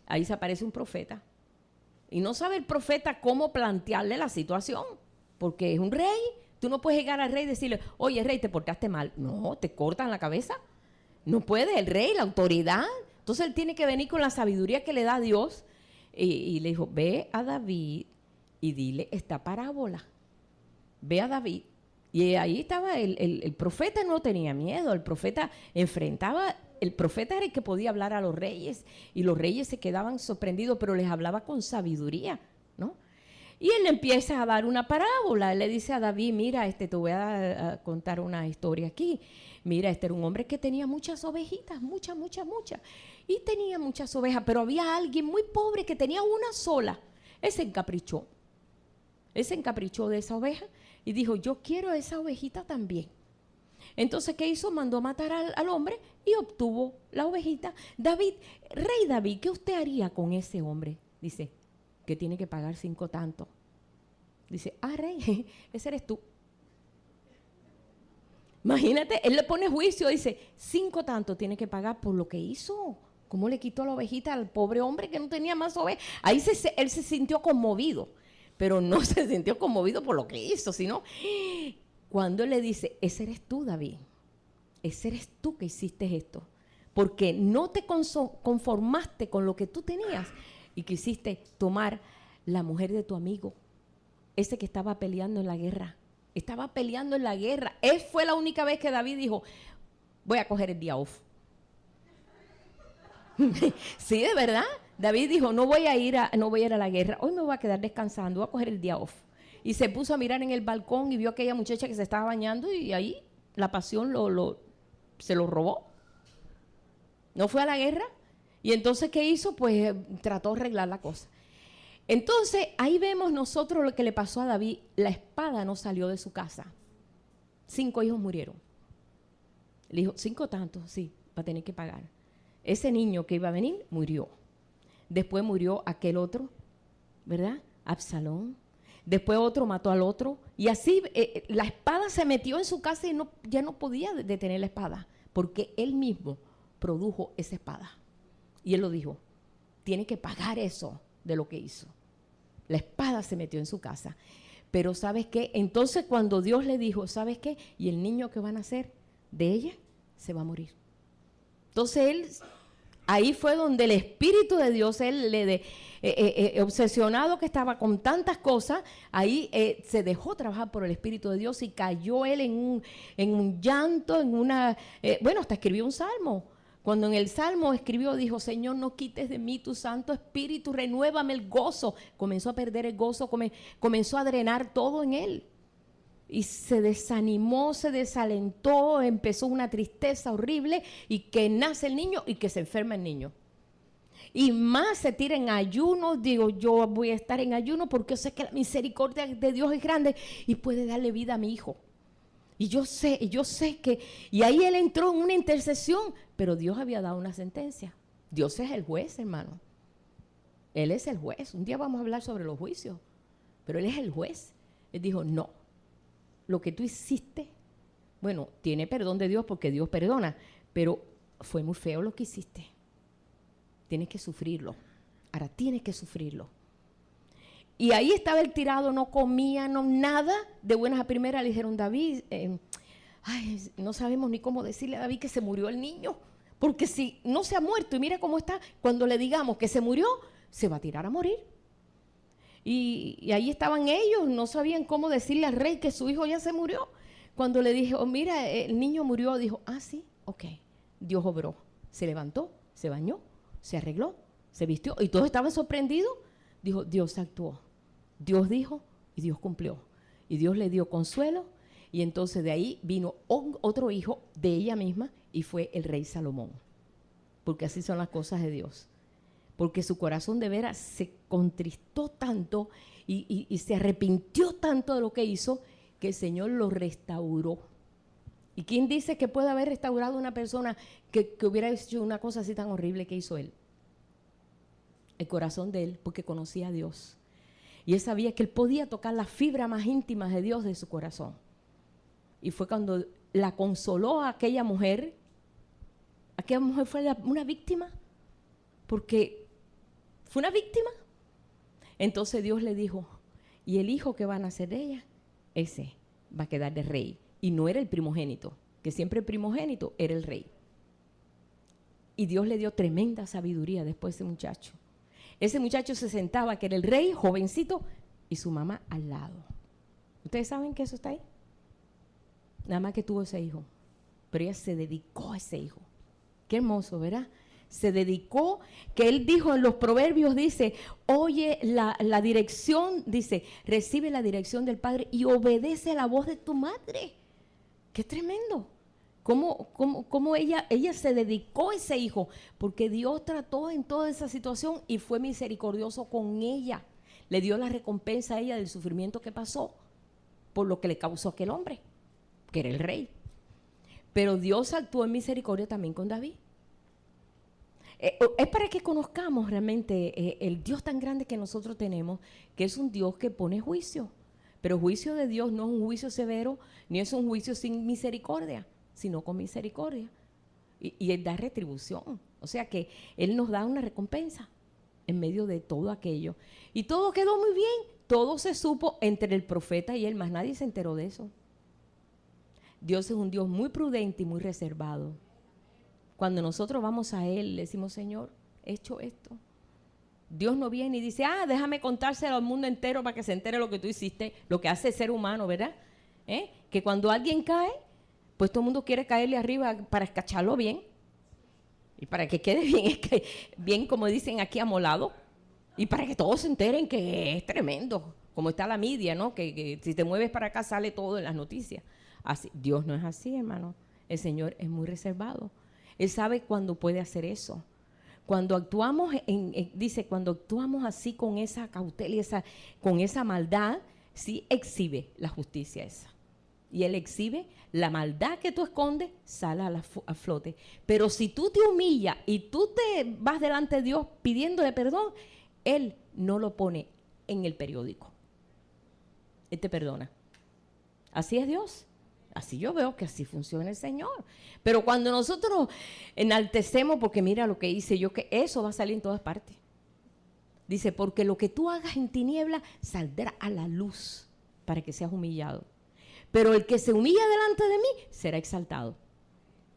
Ahí se aparece un profeta. Y no sabe el profeta cómo plantearle la situación, porque es un rey. Tú no puedes llegar al rey y decirle, oye, rey, te portaste mal. No, te cortan la cabeza. No puede, el rey, la autoridad. Entonces él tiene que venir con la sabiduría que le da Dios. Y le dijo, ve a David y dile esta parábola. Ve a David. Y ahí estaba el profeta, no tenía miedo. El profeta enfrentaba, el profeta era el que podía hablar a los reyes. Y los reyes se quedaban sorprendidos, pero les hablaba con sabiduría, ¿no? Y él le empieza a dar una parábola. Él le dice a David, mira, te voy a contar una historia aquí. Mira, este era un hombre que tenía muchas ovejitas, muchas. Y tenía muchas ovejas, pero había alguien muy pobre que tenía una sola. Él se encaprichó. Él se encaprichó de esa oveja y dijo, yo quiero esa ovejita también. Entonces, ¿qué hizo? Mandó matar al hombre y obtuvo la ovejita. David, rey David, ¿qué usted haría con ese hombre? Dice, que tiene que pagar 5 tantos. Dice, rey, ese eres tú. Imagínate, él le pone juicio, dice, 5 tantos tiene que pagar por lo que hizo. ¿Cómo le quitó la ovejita al pobre hombre que no tenía más ovejas? Ahí él se sintió conmovido, pero no se sintió conmovido por lo que hizo, sino cuando él le dice, ese eres tú, David, ese eres tú que hiciste esto, porque no te conformaste con lo que tú tenías y quisiste tomar la mujer de tu amigo, ese que estaba peleando en la guerra. Estaba peleando en la guerra. Fue la única vez que David dijo, voy a coger el día off. Sí, de verdad. David dijo, no voy a ir a la guerra. Hoy me voy a quedar descansando, voy a coger el día off. Y se puso a mirar en el balcón y vio a aquella muchacha que se estaba bañando y ahí la pasión se lo robó. No fue a la guerra. Y entonces, ¿qué hizo? Pues trató de arreglar la cosa. Entonces, ahí vemos nosotros lo que le pasó a David. La espada no salió de su casa. 5 hijos murieron. Le dijo, 5 tantos, sí, va a tener que pagar. Ese niño que iba a venir, murió. Después murió aquel otro, ¿verdad? Absalón. Después otro mató al otro. Y así la espada se metió en su casa y ya no podía detener la espada. Porque él mismo produjo esa espada. Y él lo dijo, tiene que pagar eso de lo que hizo. La espada se metió en su casa. Pero ¿sabes qué? Entonces cuando Dios le dijo, ¿sabes qué? Y el niño que va a nacer de ella se va a morir. Entonces ahí fue donde el Espíritu de Dios, obsesionado que estaba con tantas cosas, ahí se dejó trabajar por el Espíritu de Dios y cayó él en un llanto, hasta escribió un salmo. Cuando en el Salmo escribió, dijo, Señor, no quites de mí tu Santo Espíritu, renuévame el gozo. Comenzó a perder el gozo, comenzó a drenar todo en él. Y se desanimó, se desalentó, empezó una tristeza horrible y que nace el niño y que se enferma el niño. Y más se tira en ayuno, digo, yo voy a estar en ayuno porque sé que la misericordia de Dios es grande y puede darle vida a mi hijo. Y yo sé que, y ahí él entró en una intercesión, pero Dios había dado una sentencia. Dios es el juez, hermano. Él es el juez. Un día vamos a hablar sobre los juicios, pero Él es el juez. Él dijo, no, lo que tú hiciste, bueno, tiene perdón de Dios porque Dios perdona, pero fue muy feo lo que hiciste. Tienes que sufrirlo. Ahora tienes que sufrirlo. Y ahí estaba el tirado, no comía, no nada. De buenas a primeras le dijeron, David, no sabemos ni cómo decirle a David que se murió el niño. Porque si no se ha muerto y mira cómo está, cuando le digamos que se murió, se va a tirar a morir. Y ahí estaban ellos, no sabían cómo decirle al rey que su hijo ya se murió. Cuando le dijo, mira, el niño murió, dijo, sí, ok. Dios obró. Se levantó, se bañó, se arregló, se vistió. Y todos estaban sorprendidos. Dijo, Dios actuó. Dios dijo y Dios cumplió. Y Dios le dio consuelo. Y entonces de ahí vino otro hijo de ella misma y fue el rey Salomón. Porque así son las cosas de Dios. Porque su corazón de veras se contristó tanto y se arrepintió tanto de lo que hizo que el Señor lo restauró. ¿Y quién dice que puede haber restaurado a una persona que hubiera hecho una cosa así tan horrible que hizo él? El corazón de él, porque conocía a Dios. Y él sabía que él podía tocar las fibras más íntimas de Dios de su corazón. Y fue cuando la consoló a aquella mujer. Aquella mujer fue una víctima, porque fue una víctima. Entonces Dios le dijo, y el hijo que va a nacer de ella, ese va a quedar de rey. Y no era el primogénito, que siempre el primogénito era el rey. Y Dios le dio tremenda sabiduría después de ese muchacho. Ese muchacho se sentaba, que era el rey, jovencito, y su mamá al lado. ¿Ustedes saben que eso está ahí? Nada más que tuvo ese hijo. Pero ella se dedicó a ese hijo. Qué hermoso, ¿verdad? Se dedicó, que él dijo en los proverbios, dice, oye la dirección, dice, recibe la dirección del Padre y obedece la voz de tu madre. ¡Qué tremendo! ¿Cómo ella se dedicó a ese hijo? Porque Dios trató en toda esa situación y fue misericordioso con ella. Le dio la recompensa a ella del sufrimiento que pasó por lo que le causó aquel hombre, que era el rey. Pero Dios actuó en misericordia también con David. Es para que conozcamos realmente el Dios tan grande que nosotros tenemos, que es un Dios que pone juicio. Pero el juicio de Dios no es un juicio severo, ni es un juicio sin misericordia, sino con misericordia. Y Él da retribución. O sea que Él nos da una recompensa en medio de todo aquello. Y todo quedó muy bien. Todo se supo entre el profeta y él, más nadie se enteró de eso. Dios es un Dios muy prudente y muy reservado. Cuando nosotros vamos a Él, le decimos, Señor, he hecho esto. Dios no viene y dice, déjame contárselo al mundo entero para que se entere lo que tú hiciste, lo que hace el ser humano, ¿verdad? Que cuando alguien cae, pues todo el mundo quiere caerle arriba para escacharlo bien. Y para que quede bien, es que, bien como dicen aquí, amolado. Y para que todos se enteren que es tremendo. Como está la media, ¿no? Que si te mueves para acá sale todo en las noticias. Así, Dios no es así, hermano. El Señor es muy reservado. Él sabe cuándo puede hacer eso. Cuando actuamos, dice, cuando actuamos así con esa cautela y con esa maldad, sí exhibe la justicia esa. Y Él exhibe la maldad que tú escondes, sale a flote. Pero si tú te humillas y tú te vas delante de Dios pidiéndole perdón, Él no lo pone en el periódico. Él te perdona. Así es Dios. Así yo veo que así funciona el Señor. Pero cuando nosotros enaltecemos, porque mira lo que hice yo, que eso va a salir en todas partes. Dice, porque lo que tú hagas en tiniebla saldrá a la luz para que seas humillado. Pero el que se humilla delante de mí será exaltado.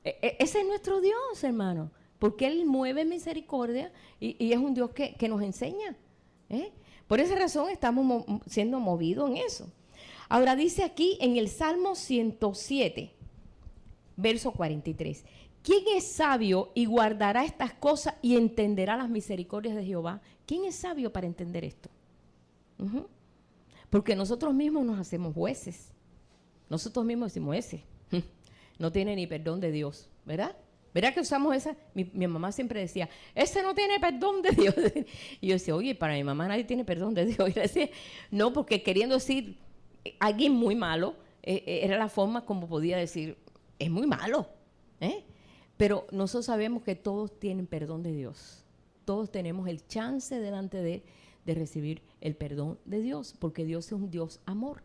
Ese es nuestro Dios, hermano. Porque Él mueve misericordia y es un Dios que nos enseña. Por esa razón estamos siendo movidos en eso. Ahora dice aquí en el Salmo 107, verso 43. ¿Quién es sabio y guardará estas cosas y entenderá las misericordias de Jehová? ¿Quién es sabio para entender esto? Porque nosotros mismos nos hacemos jueces. Nosotros mismos decimos, ese no tiene ni perdón de Dios, ¿verdad? ¿Verdad que usamos esa? Mi mamá siempre decía, ese no tiene perdón de Dios. Y yo decía, oye, para mi mamá nadie tiene perdón de Dios. Y le decía, no, porque queriendo decir alguien muy malo, era la forma como podía decir, es muy malo. Pero nosotros sabemos que todos tienen perdón de Dios. Todos tenemos el chance delante de recibir el perdón de Dios, porque Dios es un Dios amor.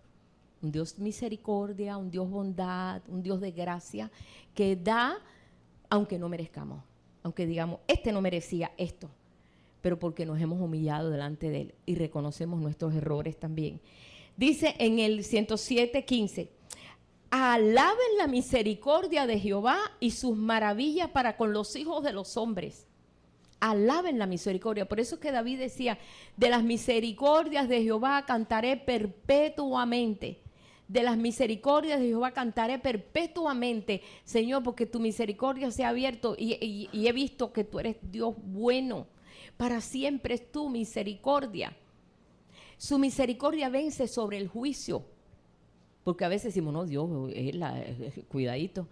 Un Dios misericordia, un Dios bondad, un Dios de gracia, que da aunque no merezcamos, aunque digamos, este no merecía esto, pero porque nos hemos humillado delante de Él y reconocemos nuestros errores también. Dice en el 107:15, alaben la misericordia de Jehová y sus maravillas para con los hijos de los hombres. Alaben la misericordia. Por eso es que David decía, de las misericordias de Jehová cantaré perpetuamente. De las misericordias de Jehová cantaré perpetuamente, Señor, porque tu misericordia se ha abierto y he visto que tú eres Dios bueno. Para siempre es tu misericordia. Su misericordia vence sobre el juicio. Porque a veces decimos, no, Dios, cuidadito.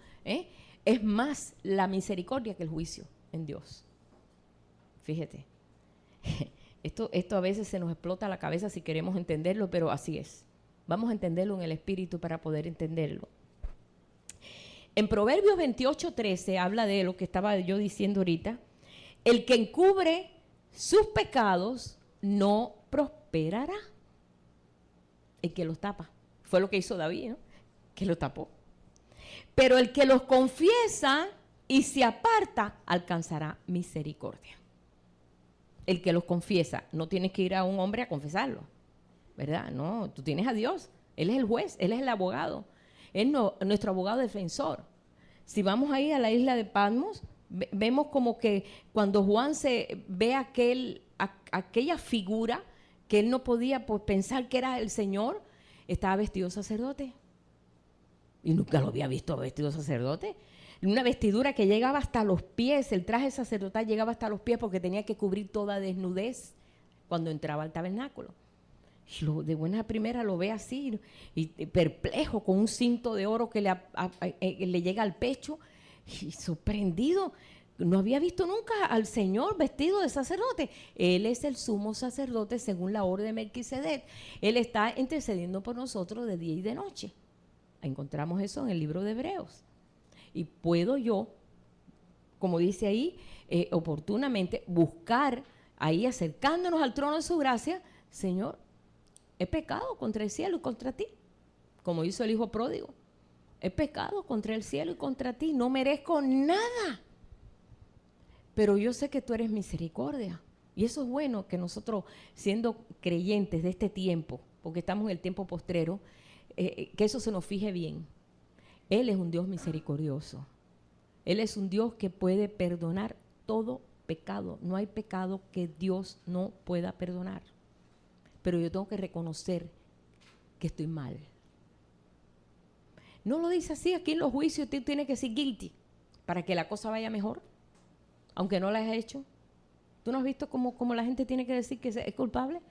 Es más la misericordia que el juicio en Dios. Fíjate. Esto a veces se nos explota la cabeza si queremos entenderlo, pero así es. Vamos a entenderlo en el espíritu para poder entenderlo. En Proverbios 28:13 habla de lo que estaba yo diciendo ahorita. El que encubre sus pecados no prosperará. El que los tapa. Fue lo que hizo David, ¿no? Que lo tapó. Pero el que los confiesa y se aparta, alcanzará misericordia. El que los confiesa, no tienes que ir a un hombre a confesarlo, ¿verdad? No, tú tienes a Dios. Él es el juez, Él es el abogado. Él es nuestro abogado defensor. Si vamos ahí a la isla de Patmos, vemos como que cuando Juan se ve aquella figura que él no podía pues, pensar que era el Señor, estaba vestido de sacerdote. Y nunca lo había visto vestido de sacerdote. Una vestidura que llegaba hasta los pies, el traje sacerdotal llegaba hasta los pies porque tenía que cubrir toda desnudez cuando entraba al tabernáculo. Y de buena primera lo ve así, y perplejo, con un cinto de oro que le llega al pecho, y sorprendido. No había visto nunca al Señor vestido de sacerdote. Él es el sumo sacerdote según la orden de Melquisedec. Él está intercediendo por nosotros de día y de noche. Encontramos eso en el libro de Hebreos. Y puedo yo, como dice ahí, oportunamente buscar ahí, acercándonos al trono de su gracia, Señor, he pecado contra el cielo y contra ti, como hizo el hijo pródigo. He pecado contra el cielo y contra ti, no merezco nada. Pero yo sé que tú eres misericordia. Y eso es bueno que nosotros, siendo creyentes de este tiempo, porque estamos en el tiempo postrero, que eso se nos fije bien. Él es un Dios misericordioso. Él es un Dios que puede perdonar todo pecado. No hay pecado que Dios no pueda perdonar. Pero yo tengo que reconocer que estoy mal. No lo dice así, aquí en los juicios tú tienes que decir guilty para que la cosa vaya mejor, aunque no la hayas hecho. ¿Tú no has visto cómo la gente tiene que decir que es culpable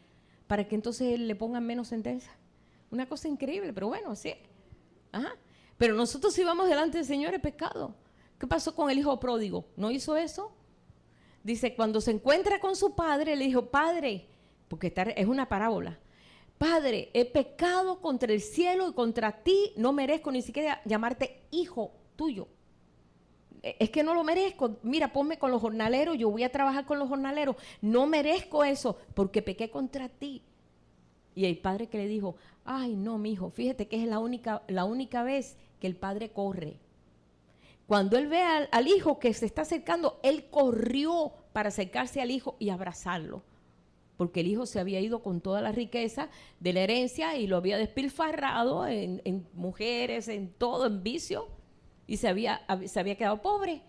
para que entonces le pongan menos sentencia? Una cosa increíble, pero bueno, sí. Ajá. Pero nosotros si vamos delante del Señor es pecado. ¿Qué pasó con el hijo pródigo? ¿No hizo eso? Dice, cuando se encuentra con su padre, le dijo, Padre, porque es una parábola. Padre, he pecado contra el cielo y contra ti, no merezco ni siquiera llamarte hijo tuyo. Es que no lo merezco. Mira, ponme con los jornaleros, yo voy a trabajar con los jornaleros. No merezco eso porque pequé contra ti. Y el padre que le dijo, ay no, mijo, fíjate que es la única vez que el padre corre. Cuando él ve al hijo que se está acercando, él corrió para acercarse al hijo y abrazarlo. Porque el hijo se había ido con toda la riqueza de la herencia y lo había despilfarrado en mujeres, en todo, en vicio, y se había quedado pobre.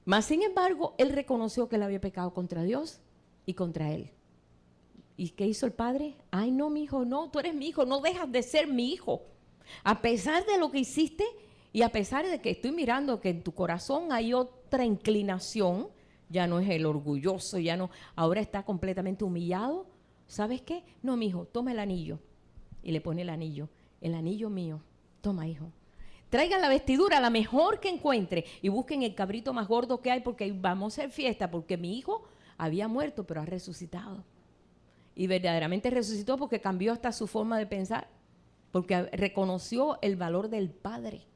Mas, sin embargo, él reconoció que él había pecado contra Dios y contra él. ¿Y qué hizo el padre? Ay, no, mi hijo, no, tú eres mi hijo, no dejas de ser mi hijo. A pesar de lo que hiciste y a pesar de que estoy mirando que en tu corazón hay otra inclinación, ya no es el orgulloso, ya no, ahora está completamente humillado. ¿Sabes qué? No, mi hijo, toma el anillo. Y le pone el anillo mío, toma, hijo. Traigan la vestidura, la mejor que encuentre, y busquen el cabrito más gordo que hay porque vamos a hacer fiesta, porque mi hijo había muerto, pero ha resucitado. Y verdaderamente resucitó porque cambió hasta su forma de pensar, porque reconoció el valor del Padre.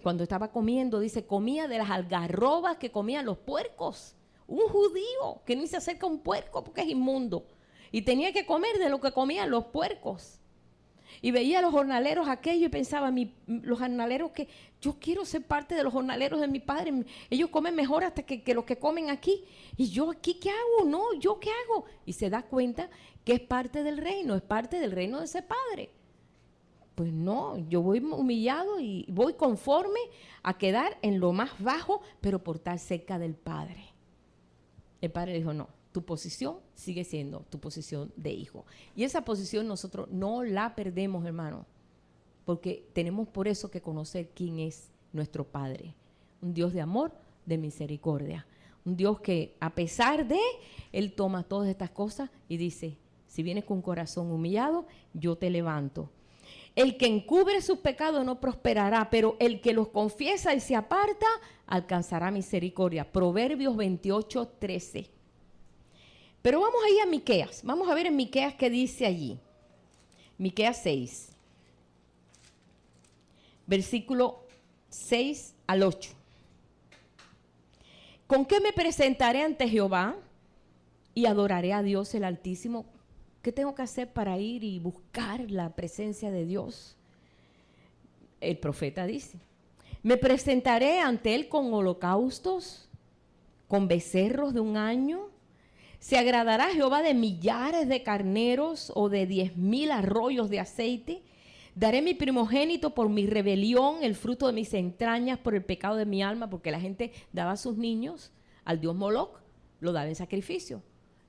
Cuando estaba comiendo, dice, comía de las algarrobas que comían los puercos. Un judío que ni se acerca a un puerco porque es inmundo. Y tenía que comer de lo que comían los puercos. Y veía a los jornaleros aquello y pensaba, los jornaleros que yo quiero ser parte de los jornaleros de mi padre. Ellos comen mejor hasta que los que comen aquí. Y yo aquí, ¿qué hago? No, ¿yo qué hago? Y se da cuenta que es parte del reino, es parte del reino de ese padre. Pues no, yo voy humillado y voy conforme a quedar en lo más bajo, pero por estar cerca del Padre. El Padre dijo, no, tu posición sigue siendo tu posición de hijo. Y esa posición nosotros no la perdemos, hermano, porque tenemos por eso que conocer quién es nuestro Padre. Un Dios de amor, de misericordia. Un Dios que a pesar de, Él toma todas estas cosas y dice, si vienes con un corazón humillado, yo te levanto. El que encubre sus pecados no prosperará, pero el que los confiesa y se aparta alcanzará misericordia. Proverbios 28:13. Pero vamos ahí a Miqueas. Vamos a ver en Miqueas qué dice allí. Miqueas 6, versículo 6 al 8. ¿Con qué me presentaré ante Jehová y adoraré a Dios el Altísimo? ¿Qué tengo que hacer para ir y buscar la presencia de Dios? El profeta dice, me presentaré ante Él con holocaustos, con becerros de 1 año. ¿Se agradará Jehová de millares de carneros o de 10,000 arroyos de aceite? Daré mi primogénito por mi rebelión, el fruto de mis entrañas por el pecado de mi alma, porque la gente daba a sus niños al dios Moloc, lo daba en sacrificio.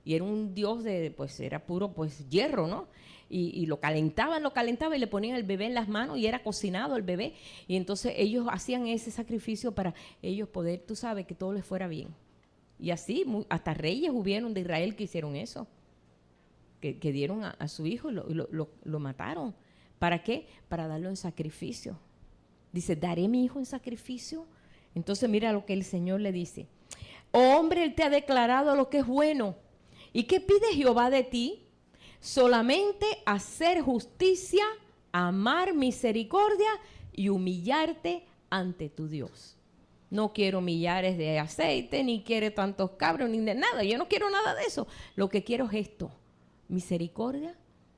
Y era un dios pues era puro pues hierro, ¿no? Y lo calentaban y le ponían el bebé en las manos y era cocinado el bebé. Y entonces ellos hacían ese sacrificio para ellos poder, tú sabes, que todo les fuera bien. Y así, hasta reyes hubieron de Israel que hicieron eso. Que dieron a su hijo y lo mataron. ¿Para qué? Para darlo en sacrificio. Dice, ¿daré mi hijo en sacrificio? Entonces mira lo que el Señor le dice. Oh hombre, Él te ha declarado lo que es bueno. ¿Y qué pide Jehová de ti? Solamente hacer justicia, amar misericordia y humillarte ante tu Dios. No quiero millares de aceite, ni quiero tantos cabros, ni de nada. Yo no quiero nada de eso. Lo que quiero es esto. Misericordia,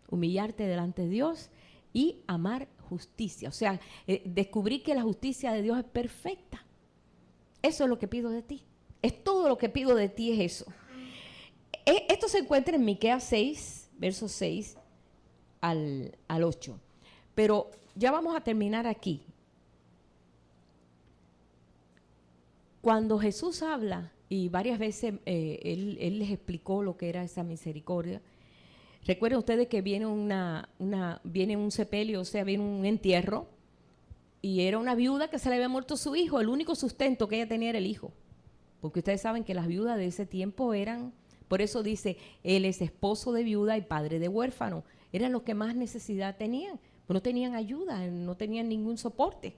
humillarte delante de Dios y amar justicia. O sea, descubrir que la justicia de Dios es perfecta. Eso es lo que pido de ti. Es todo lo que pido de ti es eso. Esto se encuentra en Miqueas 6, versos 6 al 8. Pero ya vamos a terminar aquí. Cuando Jesús habla, y varias veces él les explicó lo que era esa misericordia. Recuerden ustedes que viene viene un sepelio, o sea, viene un entierro, y era una viuda que se le había muerto su hijo. El único sustento que ella tenía era el hijo. Porque ustedes saben que las viudas de ese tiempo eran... Por eso dice, él es esposo de viuda y padre de huérfano. Eran los que más necesidad tenían. Pues no tenían ayuda, no tenían ningún soporte.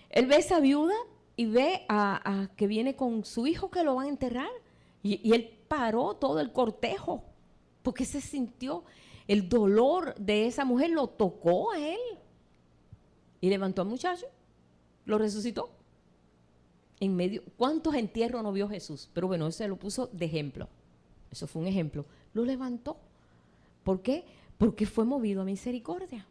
Él ve a esa viuda y ve a que viene con su hijo que lo van a enterrar. Y él paró todo el cortejo porque se sintió el dolor de esa mujer, lo tocó a él. Y levantó al muchacho, lo resucitó. En medio, ¿cuántos entierros no vio Jesús? Pero bueno, se lo puso de ejemplo. Eso fue un ejemplo. Lo levantó. ¿Por qué? Porque fue movido a misericordia.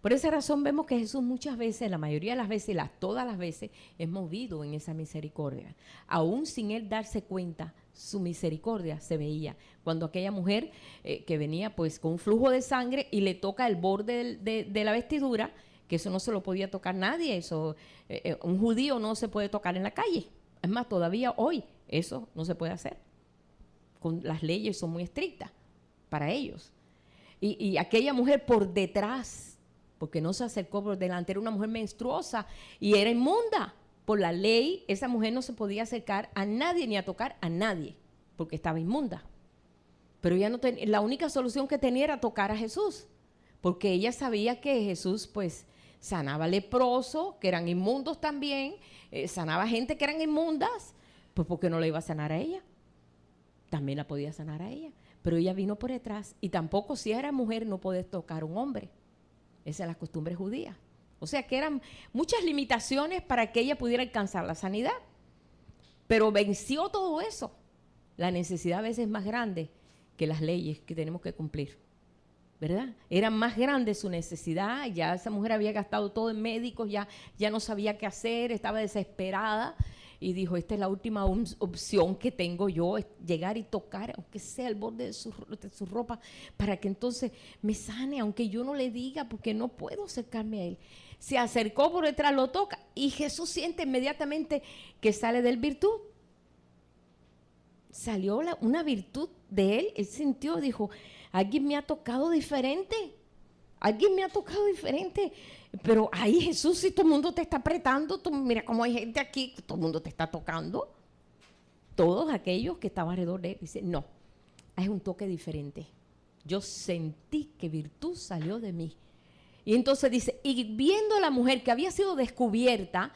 Por esa razón vemos que Jesús muchas veces, la mayoría de las veces, todas las veces, es movido en esa misericordia. Aún sin él darse cuenta, su misericordia se veía. Cuando aquella mujer que venía pues con un flujo de sangre y le toca el borde de la vestidura, que eso no se lo podía tocar nadie, eso un judío no se puede tocar en la calle. Es más, todavía hoy eso no se puede hacer. Las leyes son muy estrictas para ellos. Y aquella mujer por detrás, porque no se acercó por delante, era una mujer menstruosa y era inmunda. Por la ley, esa mujer no se podía acercar a nadie ni a tocar a nadie, porque estaba inmunda. Pero ella no la única solución que tenía era tocar a Jesús, porque ella sabía que Jesús pues sanaba leprosos, que eran inmundos también, sanaba gente que eran inmundas, pues ¿por qué no la iba a sanar a ella? También la podía sanar a ella, pero ella vino por detrás y tampoco si era mujer no podía tocar a un hombre. Esa es la costumbre judía. O sea que eran muchas limitaciones para que ella pudiera alcanzar la sanidad, pero venció todo eso. La necesidad a veces es más grande que las leyes que tenemos que cumplir, ¿verdad? Era más grande su necesidad, ya esa mujer había gastado todo en médicos, ya no sabía qué hacer, estaba desesperada y dijo, esta es la última opción que tengo yo, es llegar y tocar, aunque sea el borde de su ropa, para que entonces me sane, aunque yo no le diga, porque no puedo acercarme a él. Se acercó por detrás, lo toca y Jesús siente inmediatamente que sale de él virtud. Salió una virtud de él sintió, dijo, alguien me ha tocado diferente, pero ahí Jesús, si todo el mundo te está apretando, mira cómo hay gente aquí, todo el mundo te está tocando, todos aquellos que estaban alrededor de él, dice, no, es un toque diferente, yo sentí que virtud salió de mí. Y entonces dice, y viendo a la mujer que había sido descubierta,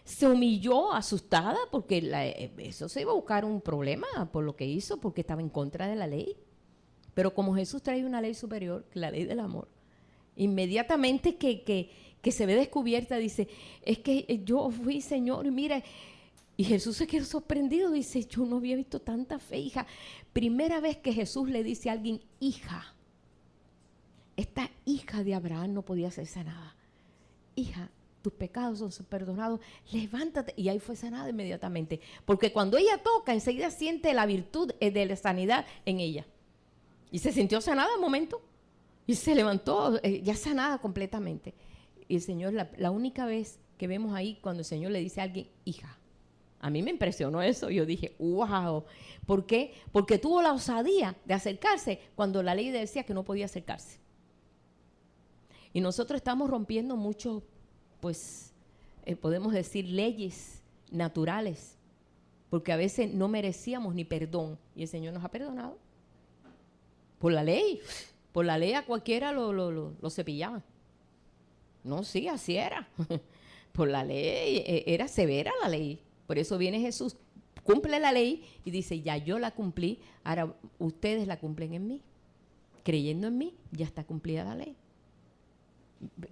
se humilló asustada porque eso se iba a buscar un problema por lo que hizo, porque estaba en contra de la ley. Pero como Jesús trae una ley superior, la ley del amor, inmediatamente que se ve descubierta, dice, es que yo fui, Señor, y mira, y Jesús se quedó sorprendido, dice, yo no había visto tanta fe, hija. Primera vez que Jesús le dice a alguien, hija. Esta hija de Abraham no podía ser sanada. Hija, tus pecados son perdonados, levántate. Y ahí fue sanada inmediatamente. Porque cuando ella toca, enseguida siente la virtud de la sanidad en ella. Y se sintió sanada al momento. Y se levantó ya sanada completamente. Y el Señor, la única vez que vemos ahí, cuando el Señor le dice a alguien, hija. A mí me impresionó eso. Yo dije, wow. ¿Por qué? Porque tuvo la osadía de acercarse cuando la ley decía que no podía acercarse. Y nosotros estamos rompiendo mucho, pues, podemos decir, leyes naturales, porque a veces no merecíamos ni perdón, y el Señor nos ha perdonado. Por la ley a cualquiera lo cepillaban. No, sí, así era. Por la ley, era severa la ley. Por eso viene Jesús, cumple la ley y dice, ya yo la cumplí, ahora ustedes la cumplen en mí. Creyendo en mí, ya está cumplida la ley.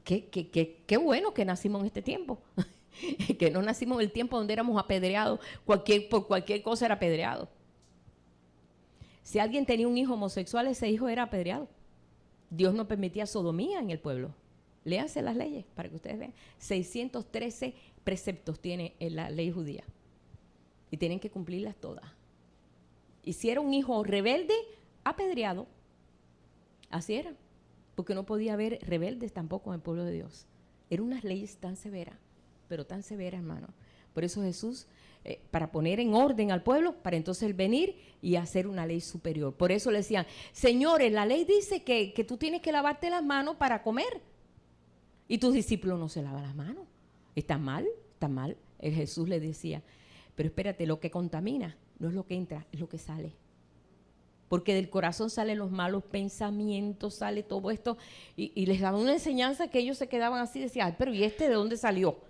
Qué bueno que nacimos en este tiempo. Que no nacimos en el tiempo donde éramos apedreados, por cualquier cosa era apedreado. Si alguien tenía un hijo homosexual, ese hijo era apedreado. Dios no permitía sodomía en el pueblo. Léanse las leyes para que ustedes vean. 613 preceptos tiene en la ley judía y tienen que cumplirlas todas. Y si era un hijo rebelde, apedreado. Así era. Porque no podía haber rebeldes tampoco en el pueblo de Dios. Eran unas leyes tan severas, pero tan severas, hermano. Por eso Jesús, para poner en orden al pueblo, para entonces él venir y hacer una ley superior. Por eso le decían, señores, la ley dice que tú tienes que lavarte las manos para comer. Y tus discípulos no se lavan las manos. Está mal, está mal. El Jesús le decía, pero espérate, lo que contamina no es lo que entra, es lo que sale. Porque del corazón salen los malos pensamientos, sale todo esto. Y les daban una enseñanza que ellos se quedaban así, decían, ay, pero ¿y este de dónde salió?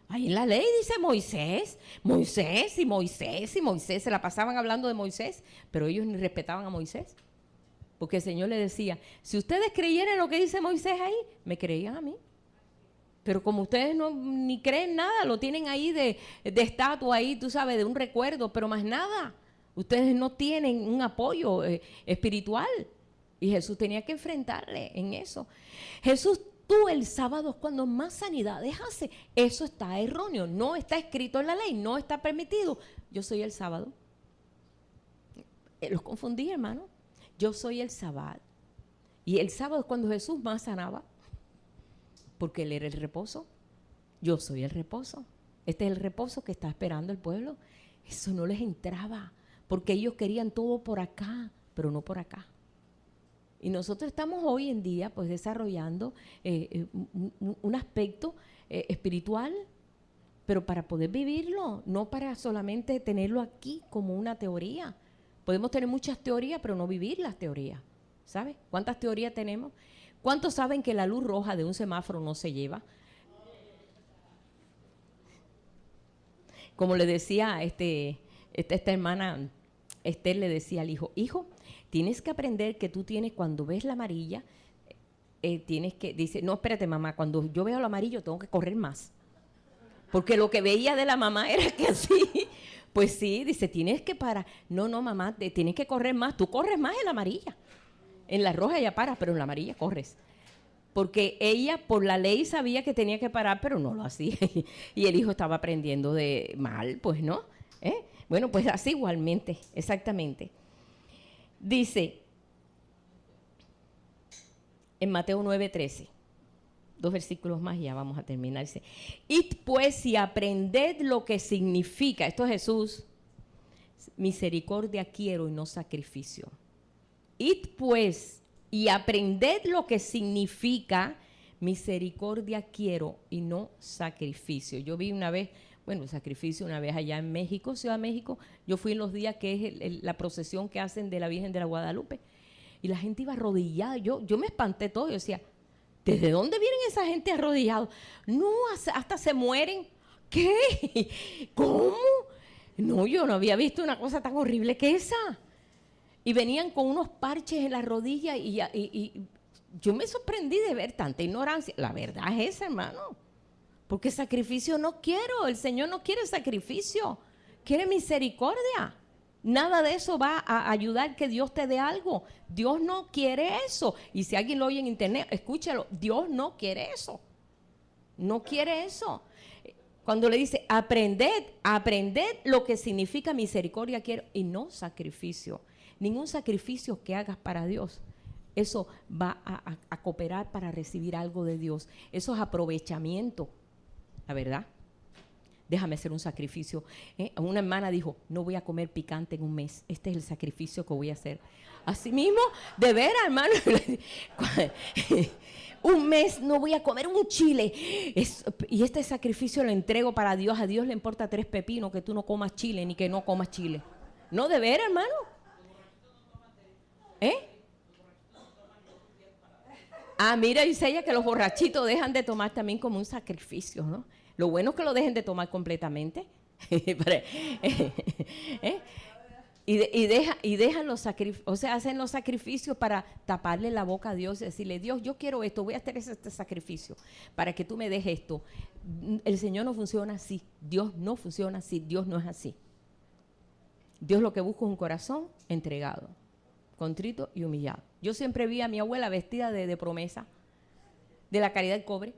Ahí en la ley dice Moisés, se la pasaban hablando de Moisés, pero ellos ni respetaban a Moisés. Porque el Señor le decía, si ustedes creyeran lo que dice Moisés ahí, me creían a mí. Pero como ustedes no ni creen nada, lo tienen ahí de estatua ahí, tú sabes, de un recuerdo, pero más nada. Ustedes no tienen un apoyo espiritual. Y Jesús tenía que enfrentarle en eso. Jesús, tú el sábado es cuando más sanidades hace. Eso está erróneo. No está escrito en la ley. No está permitido. Yo soy el sábado. Los confundí, hermano. Yo soy el sábado. Y el sábado es cuando Jesús más sanaba. Porque Él era el reposo. Yo soy el reposo. Este es el reposo que está esperando el pueblo. Eso no les entraba. Porque ellos querían todo por acá, pero no por acá. Y nosotros estamos hoy en día pues desarrollando un aspecto espiritual, pero para poder vivirlo, no para solamente tenerlo aquí como una teoría. Podemos tener muchas teorías, pero no vivir las teorías. ¿Sabes? ¿Cuántas teorías tenemos? ¿Cuántos saben que la luz roja de un semáforo no se lleva? Como le decía esta hermana, Esther le decía al hijo, tienes que aprender que tú tienes, cuando ves la amarilla, dice, no, espérate mamá, cuando yo veo lo amarillo tengo que correr más. Porque lo que veía de la mamá era que así, pues sí, dice, tienes que parar. No, mamá, tienes que correr más, tú corres más en la amarilla. En la roja ya paras, pero en la amarilla corres. Porque ella por la ley sabía que tenía que parar, pero no lo hacía. Y el hijo estaba aprendiendo de mal, pues no. Bueno, pues así igualmente, exactamente. Dice, en Mateo 9:13, 2 versículos más y ya vamos a terminar. Dice, id pues y aprended lo que significa, esto es Jesús, misericordia quiero y no sacrificio. Id pues y aprended lo que significa misericordia quiero y no sacrificio. Yo vi una vez, sacrificio una vez allá en México, Ciudad de México. Yo fui en los días que es la procesión que hacen de la Virgen de la Guadalupe. Y la gente iba arrodillada. Yo me espanté todo. Yo decía, ¿desde dónde vienen esa gente arrodillada? No, hasta se mueren. ¿Qué? ¿Cómo? No, yo no había visto una cosa tan horrible que esa. y venían con unos parches en las rodillas y yo me sorprendí de ver tanta ignorancia. La verdad es esa, hermano. Porque sacrificio no quiero. El Señor no quiere sacrificio. Quiere misericordia. Nada de eso va a ayudar que Dios te dé algo. Dios no quiere eso. Y si alguien lo oye en internet, escúchalo. Dios no quiere eso. No quiere eso. Cuando le dice, aprended lo que significa misericordia quiero y no sacrificio. Ningún sacrificio que hagas para Dios, eso va a cooperar para recibir algo de Dios. Eso es aprovechamiento, la verdad. Déjame hacer un sacrificio. Una hermana dijo, no voy a comer picante en un mes. Este es el sacrificio que voy a hacer. Así mismo, de veras, hermano. Un mes no voy a comer un chile. Y este sacrificio lo entrego para Dios. A Dios le importa 3 pepinos que tú no comas chile ni que no comas chile. No, de veras, hermano. Mira, dice ella que los borrachitos dejan de tomar también como un sacrificio, ¿no? Lo bueno es que lo dejen de tomar completamente. Y dejan los sacrificios, o sea, hacen los sacrificios para taparle la boca a Dios y decirle, Dios, yo quiero esto, voy a hacer este sacrificio para que tú me dejes esto. El Señor no funciona así, Dios no funciona así, Dios no es así. Dios lo que busca es un corazón entregado, contrito y humillado. Yo siempre vi a mi abuela vestida de promesa, de la caridad del cobre.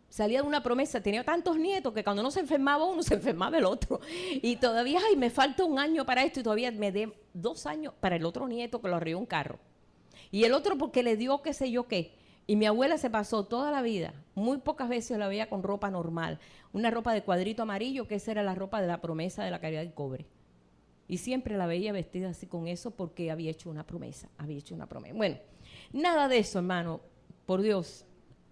Salía de una promesa, tenía tantos nietos que cuando no se enfermaba uno, se enfermaba el otro. Y todavía, me falta un año para esto y todavía me dé 2 años para el otro nieto que lo arregló un carro. Y el otro porque le dio qué sé yo qué. Y mi abuela se pasó toda la vida, muy pocas veces la veía con ropa normal, una ropa de cuadrito amarillo, que esa era la ropa de la promesa de la caridad del cobre. Y siempre la veía vestida así con eso porque había hecho una promesa, Bueno, nada de eso, hermano, por Dios.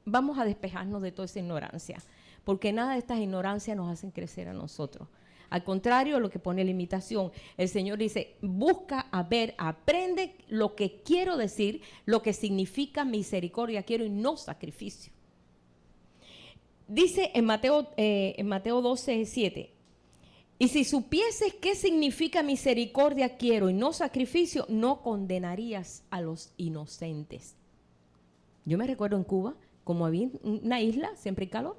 Vamos a despejarnos de toda esa ignorancia, porque nada de estas ignorancias nos hacen crecer a nosotros. Al contrario, lo que pone la imitación, el Señor dice, busca, aprende lo que quiero decir, lo que significa misericordia quiero y no sacrificio. Dice en Mateo 12:7, y si supieses qué significa misericordia quiero y no sacrificio, no condenarías a los inocentes. Yo me recuerdo en Cuba, como había una isla, siempre hay calor,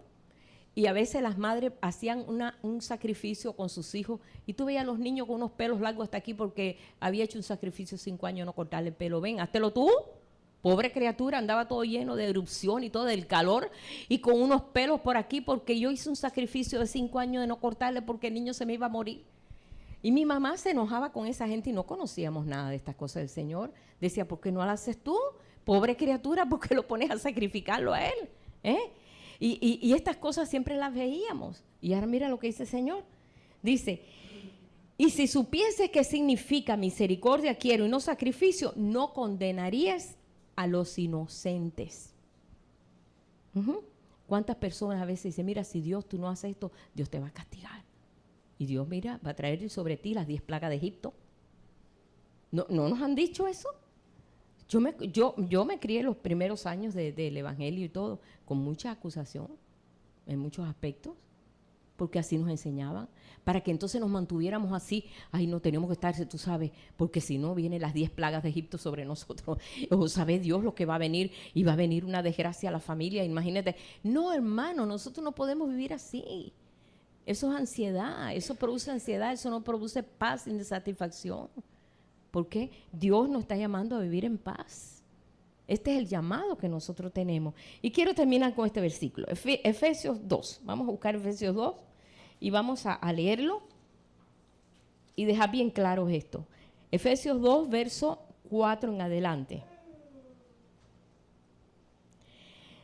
y a veces las madres hacían un sacrificio con sus hijos, y tú veías a los niños con unos pelos largos hasta aquí porque había hecho un sacrificio 5 años no cortarle el pelo. Ven, háztelo tú. Pobre criatura, andaba todo lleno de erupción y todo del calor, y con unos pelos por aquí porque yo hice un sacrificio de 5 años de no cortarle porque el niño se me iba a morir. Y mi mamá se enojaba con esa gente y no conocíamos nada de estas cosas del Señor. Decía, ¿por qué no lo haces tú? Pobre criatura, ¿por qué lo pones a sacrificarlo a él? Y estas cosas siempre las veíamos. Y ahora mira lo que dice el Señor. Dice, y si supieses qué significa misericordia quiero y no sacrificio, no condenarías a los inocentes. ¿Cuántas personas a veces dicen, mira, si Dios tú no haces esto, Dios te va a castigar? Y Dios, mira, va a traer sobre ti las 10 plagas de Egipto. ¿No nos han dicho eso? Yo me crié los primeros años del Evangelio y todo, con mucha acusación, en muchos aspectos, porque así nos enseñaban, para que entonces nos mantuviéramos así. Ay, no, tenemos que estar, tú sabes, porque si no vienen las 10 plagas de Egipto sobre nosotros. O sabe Dios lo que va a venir, y va a venir una desgracia a la familia, imagínate. No, hermano, nosotros no podemos vivir así. Eso es ansiedad, eso produce ansiedad, eso no produce paz ni satisfacción. Porque Dios nos está llamando a vivir en paz. Este es el llamado que nosotros tenemos. Y quiero terminar con este versículo, Efesios 2. Vamos a buscar Efesios 2 y vamos a leerlo y dejar bien claro esto. Efesios 2, verso 4 en adelante.